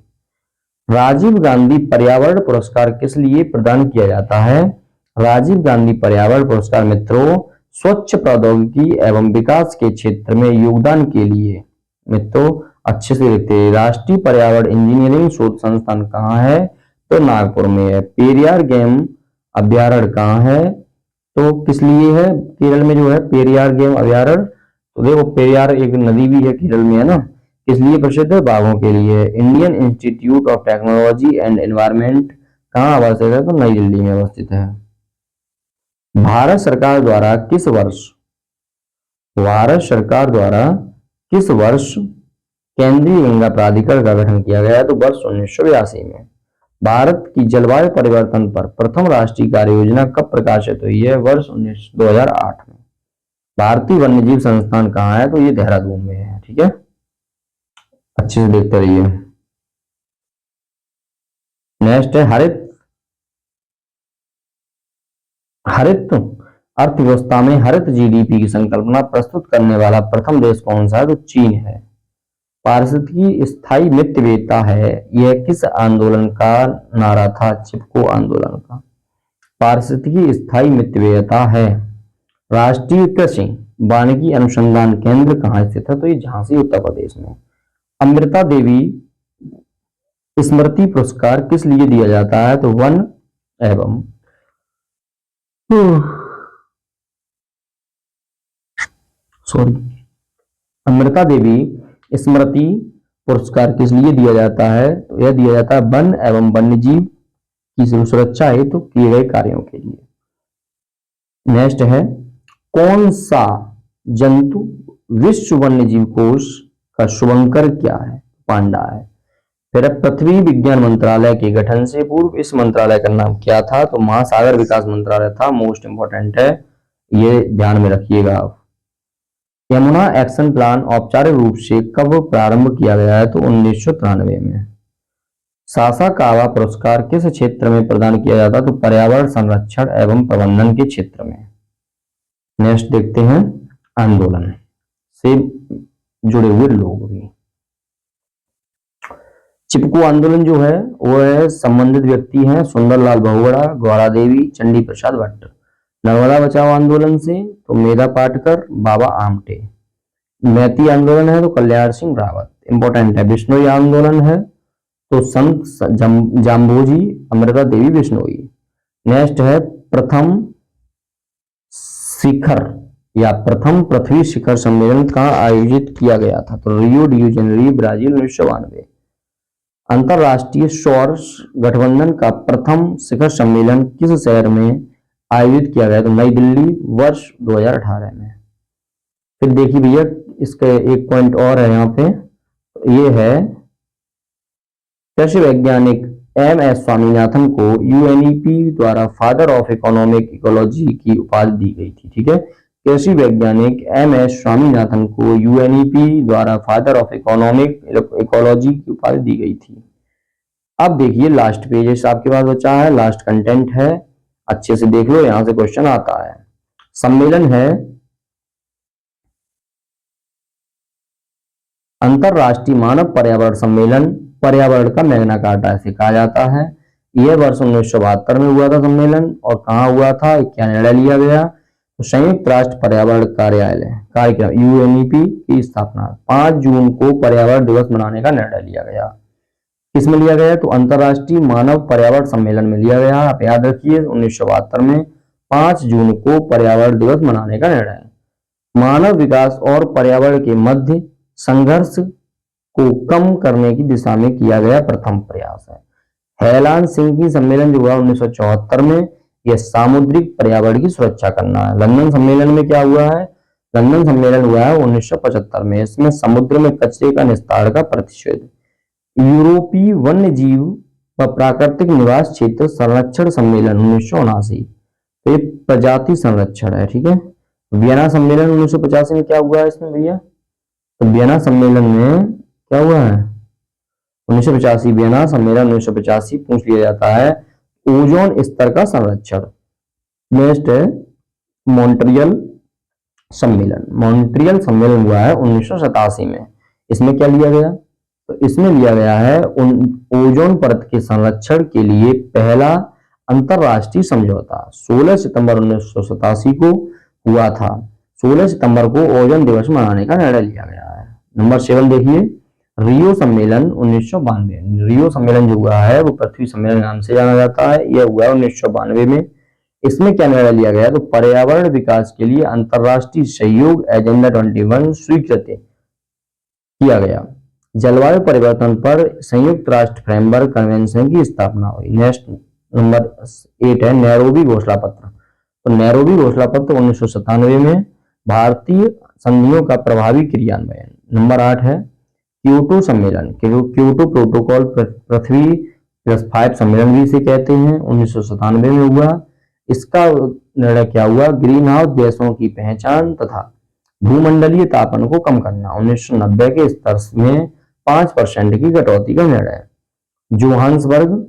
राजीव गांधी पर्यावरण पुरस्कार किस लिए प्रदान किया जाता है? राजीव गांधी पर्यावरण पुरस्कार मित्रों स्वच्छ प्रौद्योगिकी एवं विकास के क्षेत्र में योगदान के लिए। मित्रों अच्छे से देखते हैं, राष्ट्रीय पर्यावरण इंजीनियरिंग शोध संस्थान कहाँ है? तो नागपुर में है। पेरियार गेम अभ्यारण्य कहाँ है? तो किस लिए है? केरल में जो है पेरियार गेम अभ्यारण्य। तो देखो पेरियार एक नदी भी है केरल में, है ना। किस लिए प्रसिद्ध है? बाघों के लिए। Indian institute of technology and environment कहाँ अवस्थित है? तो नई दिल्ली में अवस्थित है। भारत सरकार द्वारा किस वर्ष केंद्रीय गंगा प्राधिकरण का गठन किया गया? तो वर्ष 1982 में। भारत की जलवायु परिवर्तन पर प्रथम राष्ट्रीय कार्य योजना कब प्रकाशित हुई है? वर्ष 2008 में। भारतीय वन्यजीव संस्थान कहाँ है? तो ये देहरादून में है। ठीक है, अच्छे से देखते रहिए। नेक्स्ट है हरित अर्थव्यवस्था में हरित जीडीपी की संकल्पना प्रस्तुत करने वाला प्रथम देश कौन सा है? तो चीन है। पारिस्थितिकी स्थायी मितव्ययिता है, यह किस आंदोलन का नारा था? चिपको आंदोलन का। पारिस्थितिकी स्थायी मितव्ययिता है। राष्ट्रीय कृषि वानिकी अनुसंधान केंद्र कहाँ स्थित है? तो ये झांसी उत्तर प्रदेश में। अमृता देवी स्मृति पुरस्कार किस लिए दिया जाता है? तो वन एवं अमृता देवी स्मृति पुरस्कार किस लिए दिया जाता है? तो यह दिया जाता है वन एवं वन्यजीव की सुरक्षा हेतु किए गए कार्यों के लिए। नेक्स्ट है, कौन सा जंतु विश्व वन्यजीव कोष का शुभंकर क्या है? पांडा है। फिर पृथ्वी विज्ञान मंत्रालय के गठन से पूर्व इस मंत्रालय का नाम क्या था? तो महासागर विकास मंत्रालय था। मोस्ट इंपॉर्टेंट है, ये ध्यान में रखिएगा आप। यमुना एक्शन प्लान औपचारिक रूप से कब प्रारंभ किया गया है? तो 1993 में। सासाकावा पुरस्कार किस क्षेत्र में प्रदान किया जाता है? तो पर्यावरण संरक्षण एवं प्रबंधन के क्षेत्र में। नेक्स्ट देखते हैं, आंदोलन से जुड़े हुए लोग भी। चिपको आंदोलन जो है वो है संबंधित व्यक्ति हैं सुंदरलाल बहुगुणा, गौरा देवी, चंडी प्रसाद भट्ट। नर्मदा बचाओ आंदोलन से तो मेधा पाटकर, बाबा आमटे। मैती आंदोलन है तो कल्याण सिंह रावत। इंपॉर्टेंट है। बिश्नोई आंदोलन है तो संत जाम्बोजी, अमृता देवी बिश्नोई। नेक्स्ट है प्रथम शिखर या प्रथम पृथ्वी शिखर सम्मेलन कहाँ आयोजित किया गया था? तो रियो डी जेनेरो, ब्राजील, 1992। अंतरराष्ट्रीय सौर गठबंधन का प्रथम शिखर सम्मेलन किस शहर में आयोजित किया गया? तो नई दिल्ली, वर्ष 2018 में। फिर देखिए भैया, इसका एक पॉइंट और है यहाँ पे, ये है कृषि वैज्ञानिक एम.एस. स्वामीनाथन को यूएनईपी द्वारा फादर ऑफ इकोनॉमिक इकोलॉजी की उपाधि दी गई थी। ठीक है, कृषि वैज्ञानिक एम.एस. स्वामीनाथन को यूएनईपी द्वारा फादर ऑफ इकोनॉमिक इकोलॉजी की उपाधि दी गई थी। अब देखिए लास्ट पेज आपके पास बचा है, लास्ट कंटेंट है, अच्छे से देख लो, यहां से क्वेश्चन आता है। सम्मेलन है अंतरराष्ट्रीय मानव पर्यावरण सम्मेलन, पर्यावरण का मैग्ना कार्टा ऐसे कहा जाता है। यह वर्ष 1972 में हुआ था सम्मेलन, और कहाँ हुआ था, क्या निर्णय लिया गया? तो संयुक्त राष्ट्र पर्यावरण कार्यालय कार्यक्रम यूएनईपी की स्थापना 5 जून को पर्यावरण दिवस मनाने का निर्णय लिया गया। किसमें लिया गया? तो अंतरराष्ट्रीय मानव पर्यावरण सम्मेलन में लिया गया। आप याद रखिए 1972 में 5 जून को पर्यावरण दिवस मनाने का निर्णय। मानव विकास और पर्यावरण के मध्य संघर्ष को कम करने की दिशा में किया गया प्रथम प्रयास है। हेलान सिंह की सम्मेलन जो हुआ 1974 में, यह सामुद्रिक पर्यावरण की सुरक्षा करना है। लंदन सम्मेलन में क्या हुआ है? लंदन सम्मेलन हुआ है 1975 में, इसमें समुद्र में कचरे का निस्तारण का प्रतिषेध। यूरोपीय वन्य जीव व प्राकृतिक निवास क्षेत्र संरक्षण सम्मेलन 1979, तो ये प्रजाति संरक्षण है। ठीक है, वियना सम्मेलन 1985 में क्या हुआ है इसमें भैया? तो वियना सम्मेलन में क्या हुआ है? 1985 वियना सम्मेलन 1985 पूछ लिया जाता है। ओजोन स्तर का संरक्षण। नेक्स्ट है मॉन्ट्रियल सम्मेलन। मॉन्ट्रियल सम्मेलन हुआ है 1987 में, इसमें क्या लिया गया? तो इसमें लिया गया है ओजोन परत के संरक्षण के लिए पहला अंतरराष्ट्रीय समझौता। 16 सितंबर 1987 को हुआ था। 16 सितंबर को ओजोन दिवस मनाने का निर्णय लिया गया है। नंबर 7 देखिए, रियो सम्मेलन 1992। रियो सम्मेलन जो हुआ है वो पृथ्वी सम्मेलन नाम से जाना जाता है। यह हुआ 1992 में। इसमें क्या निर्णय लिया गया? तो पर्यावरण विकास के लिए अंतरराष्ट्रीय सहयोग एजेंडा 21 स्वीकृत किया गया। जलवायु परिवर्तन पर संयुक्त राष्ट्र फ्रेमवर्क कन्वेंशन की स्थापना हुई। नेक्स्ट नंबर 8 है नैरोबी घोषणा पत्र। तो नैरोबी घोषणा पत्र 1997 में, भारतीय संधियों का प्रभावी क्रियान्वयन। नंबर 8 है क्योटो सम्मेलन, क्योटो प्रोटोकॉल पृथ्वी +5 सम्मेलन भी इसे कहते हैं, 1997 में हुआ। इसका निर्णय क्या हुआ? ग्रीन हाउस गैसों की पहचान तथा भूमंडलीय तापमान को कम करना। 1990 के स्तर में 5% की कटौती का निर्णय। जोहान्सबर्ग,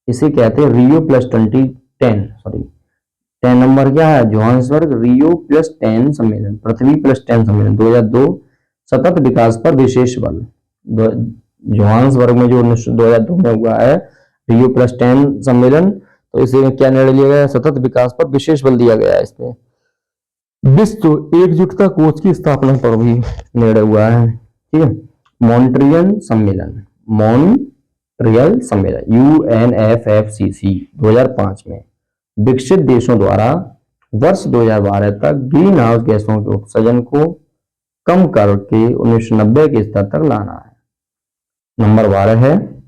इसे कहते हैं रियो +10 नंबर क्या है? जोहान्सबर्ग रियो +10 सम्मेलन, पृथ्वी +10 सम्मेलन 2002। सतत विकास पर विशेष बल। जोहान्सबर्ग में जो 2002 में हुआ है रियो +10 सम्मेलन, तो इसे क्या निर्णय लिया गया? सतत विकास पर विशेष बल दिया गया है। इसमें विश्व एकजुटता कोष की स्थापना पर भी निर्णय हुआ है। ठीक है, मॉन्ट्रियल सम्मेलन, मॉन्ट्रियल सम्मेलन UNFFCC 2005 में विकसित देशों द्वारा वर्ष 2012 तक ग्रीन हाउस गैसों के उत्सर्जन को कम करके 1990 के स्तर तक लाना है। नंबर 12 है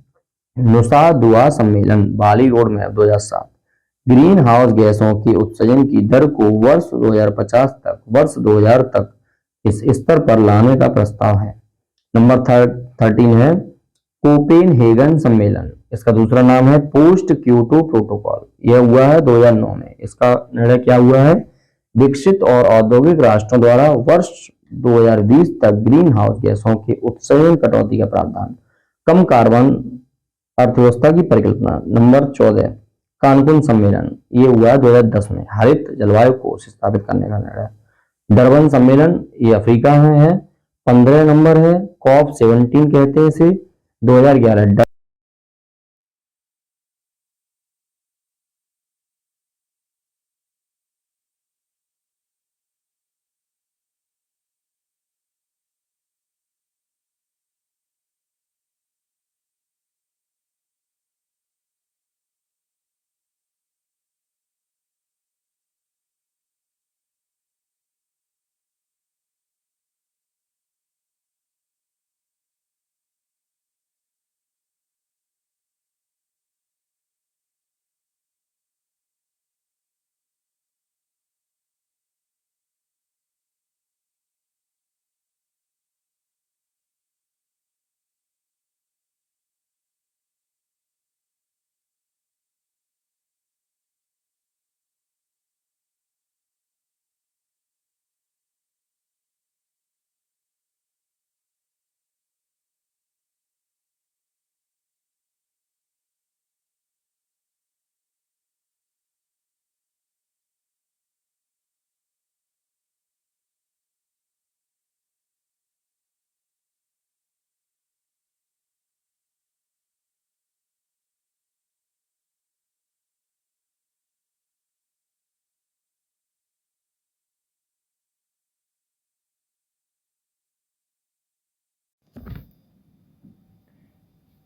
नुसा दुआ सम्मेलन, बाली रोड मैप 2007। ग्रीन हाउस गैसों के उत्सर्जन की दर को वर्ष 2050 तक इस स्तर पर लाने का प्रस्ताव है। नंबर 13 है कोपेनहेगन सम्मेलन, इसका दूसरा नाम है पोस्ट क्योटो प्रोटोकॉल। यह हुआ है 2009 में। इसका निर्णय क्या हुआ है? विकसित और औद्योगिक राष्ट्रों द्वारा वर्ष 2020 तक ग्रीन हाउस गैसों के उत्सर्जन कटौती का प्रावधान, कम कार्बन अर्थव्यवस्था की परिकल्पना। नंबर 14 कानकुन सम्मेलन, ये हुआ 2010 में, हरित जलवायु कोष स्थापित करने का निर्णय। डरबन सम्मेलन, ये अफ्रीका में है। 15 नंबर है COP17 कहते हैं इसे, 2011।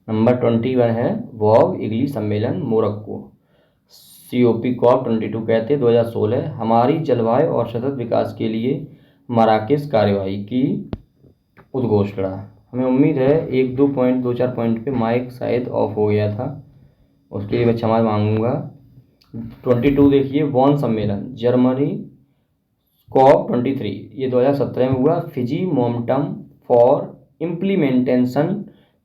नंबर 21 है वॉग इगली सम्मेलन मोरक्को, COP COP22 कहते 2016। हमारी जलवायु और सतत विकास के लिए मराकेश कार्यवाही की उद्घोषणा। हमें उम्मीद है 1-2 पॉइंट पे माइक शायद ऑफ हो गया था, उसके लिए मैं क्षमा मांगूंगा। 22 देखिए वॉन सम्मेलन जर्मनी COP23, ये 2017 में हुआ। फिजी मोमेंटम फॉर इम्प्लीमेंटेशन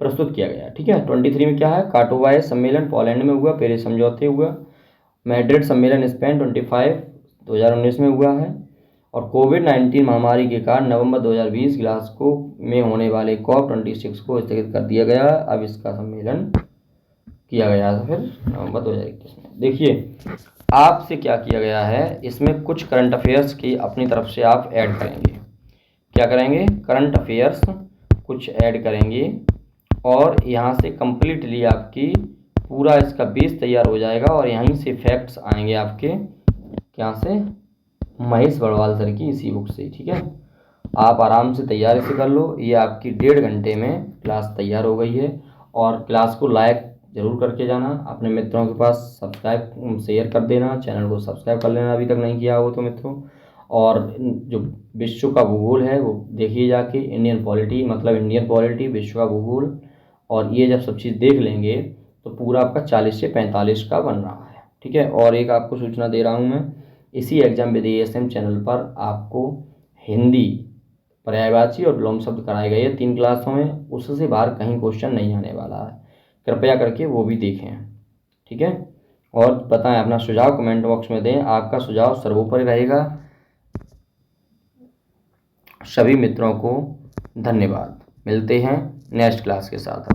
प्रस्तुत किया गया। ठीक है, 23 में क्या है, काटोवाय सम्मेलन पोलैंड में हुआ, पेरिस समझौते हुआ। मैड्रिड सम्मेलन स्पेन 25 2019 में हुआ है। और कोविड-19 महामारी के कारण नवंबर 2020 ग्लासगो में होने वाले COP26 को स्थगित कर दिया गया। अब इसका सम्मेलन किया गया था फिर नवंबर 2021 में। देखिए आपसे क्या किया गया है, इसमें कुछ करंट अफेयर्स की अपनी तरफ से आप ऐड करेंगे। क्या करेंगे, करंट अफेयर्स कुछ ऐड करेंगे और यहाँ से कम्प्लीटली आपकी पूरा इसका बेस तैयार हो जाएगा और यहीं से फैक्ट्स आएंगे आपके यहाँ से महेश बड़वाल सर की इसी बुक से। ठीक है, आप आराम से तैयारी से कर लो। ये आपकी 1.5 घंटे में क्लास तैयार हो गई है। और क्लास को लाइक ज़रूर करके जाना, अपने मित्रों के पास सब्सक्राइब शेयर कर देना, चैनल को सब्सक्राइब कर लेना अभी तक नहीं किया हो तो मित्रों। और जो विश्व का भूगोल है वो देखिए जाके, इंडियन पॉलिटी मतलब इंडियन पॉलिटी, विश्व का भूगोल, और ये जब सब चीज़ देख लेंगे तो पूरा आपका 40 से 45 का बन रहा है। ठीक है, और एक आपको सूचना दे रहा हूँ मैं, इसी एग्जाम विद ASM चैनल पर आपको हिंदी पर्यायवाची और विलोम शब्द कराए गए हैं 3 क्लासों में, उससे बाहर कहीं क्वेश्चन नहीं आने वाला है, कृपया करके वो भी देखें। ठीक है, और बताएं अपना सुझाव कमेंट बॉक्स में दें, आपका सुझाव सर्वोपरि रहेगा। सभी मित्रों को धन्यवाद, मिलते हैं नेक्स्ट क्लास के साथ।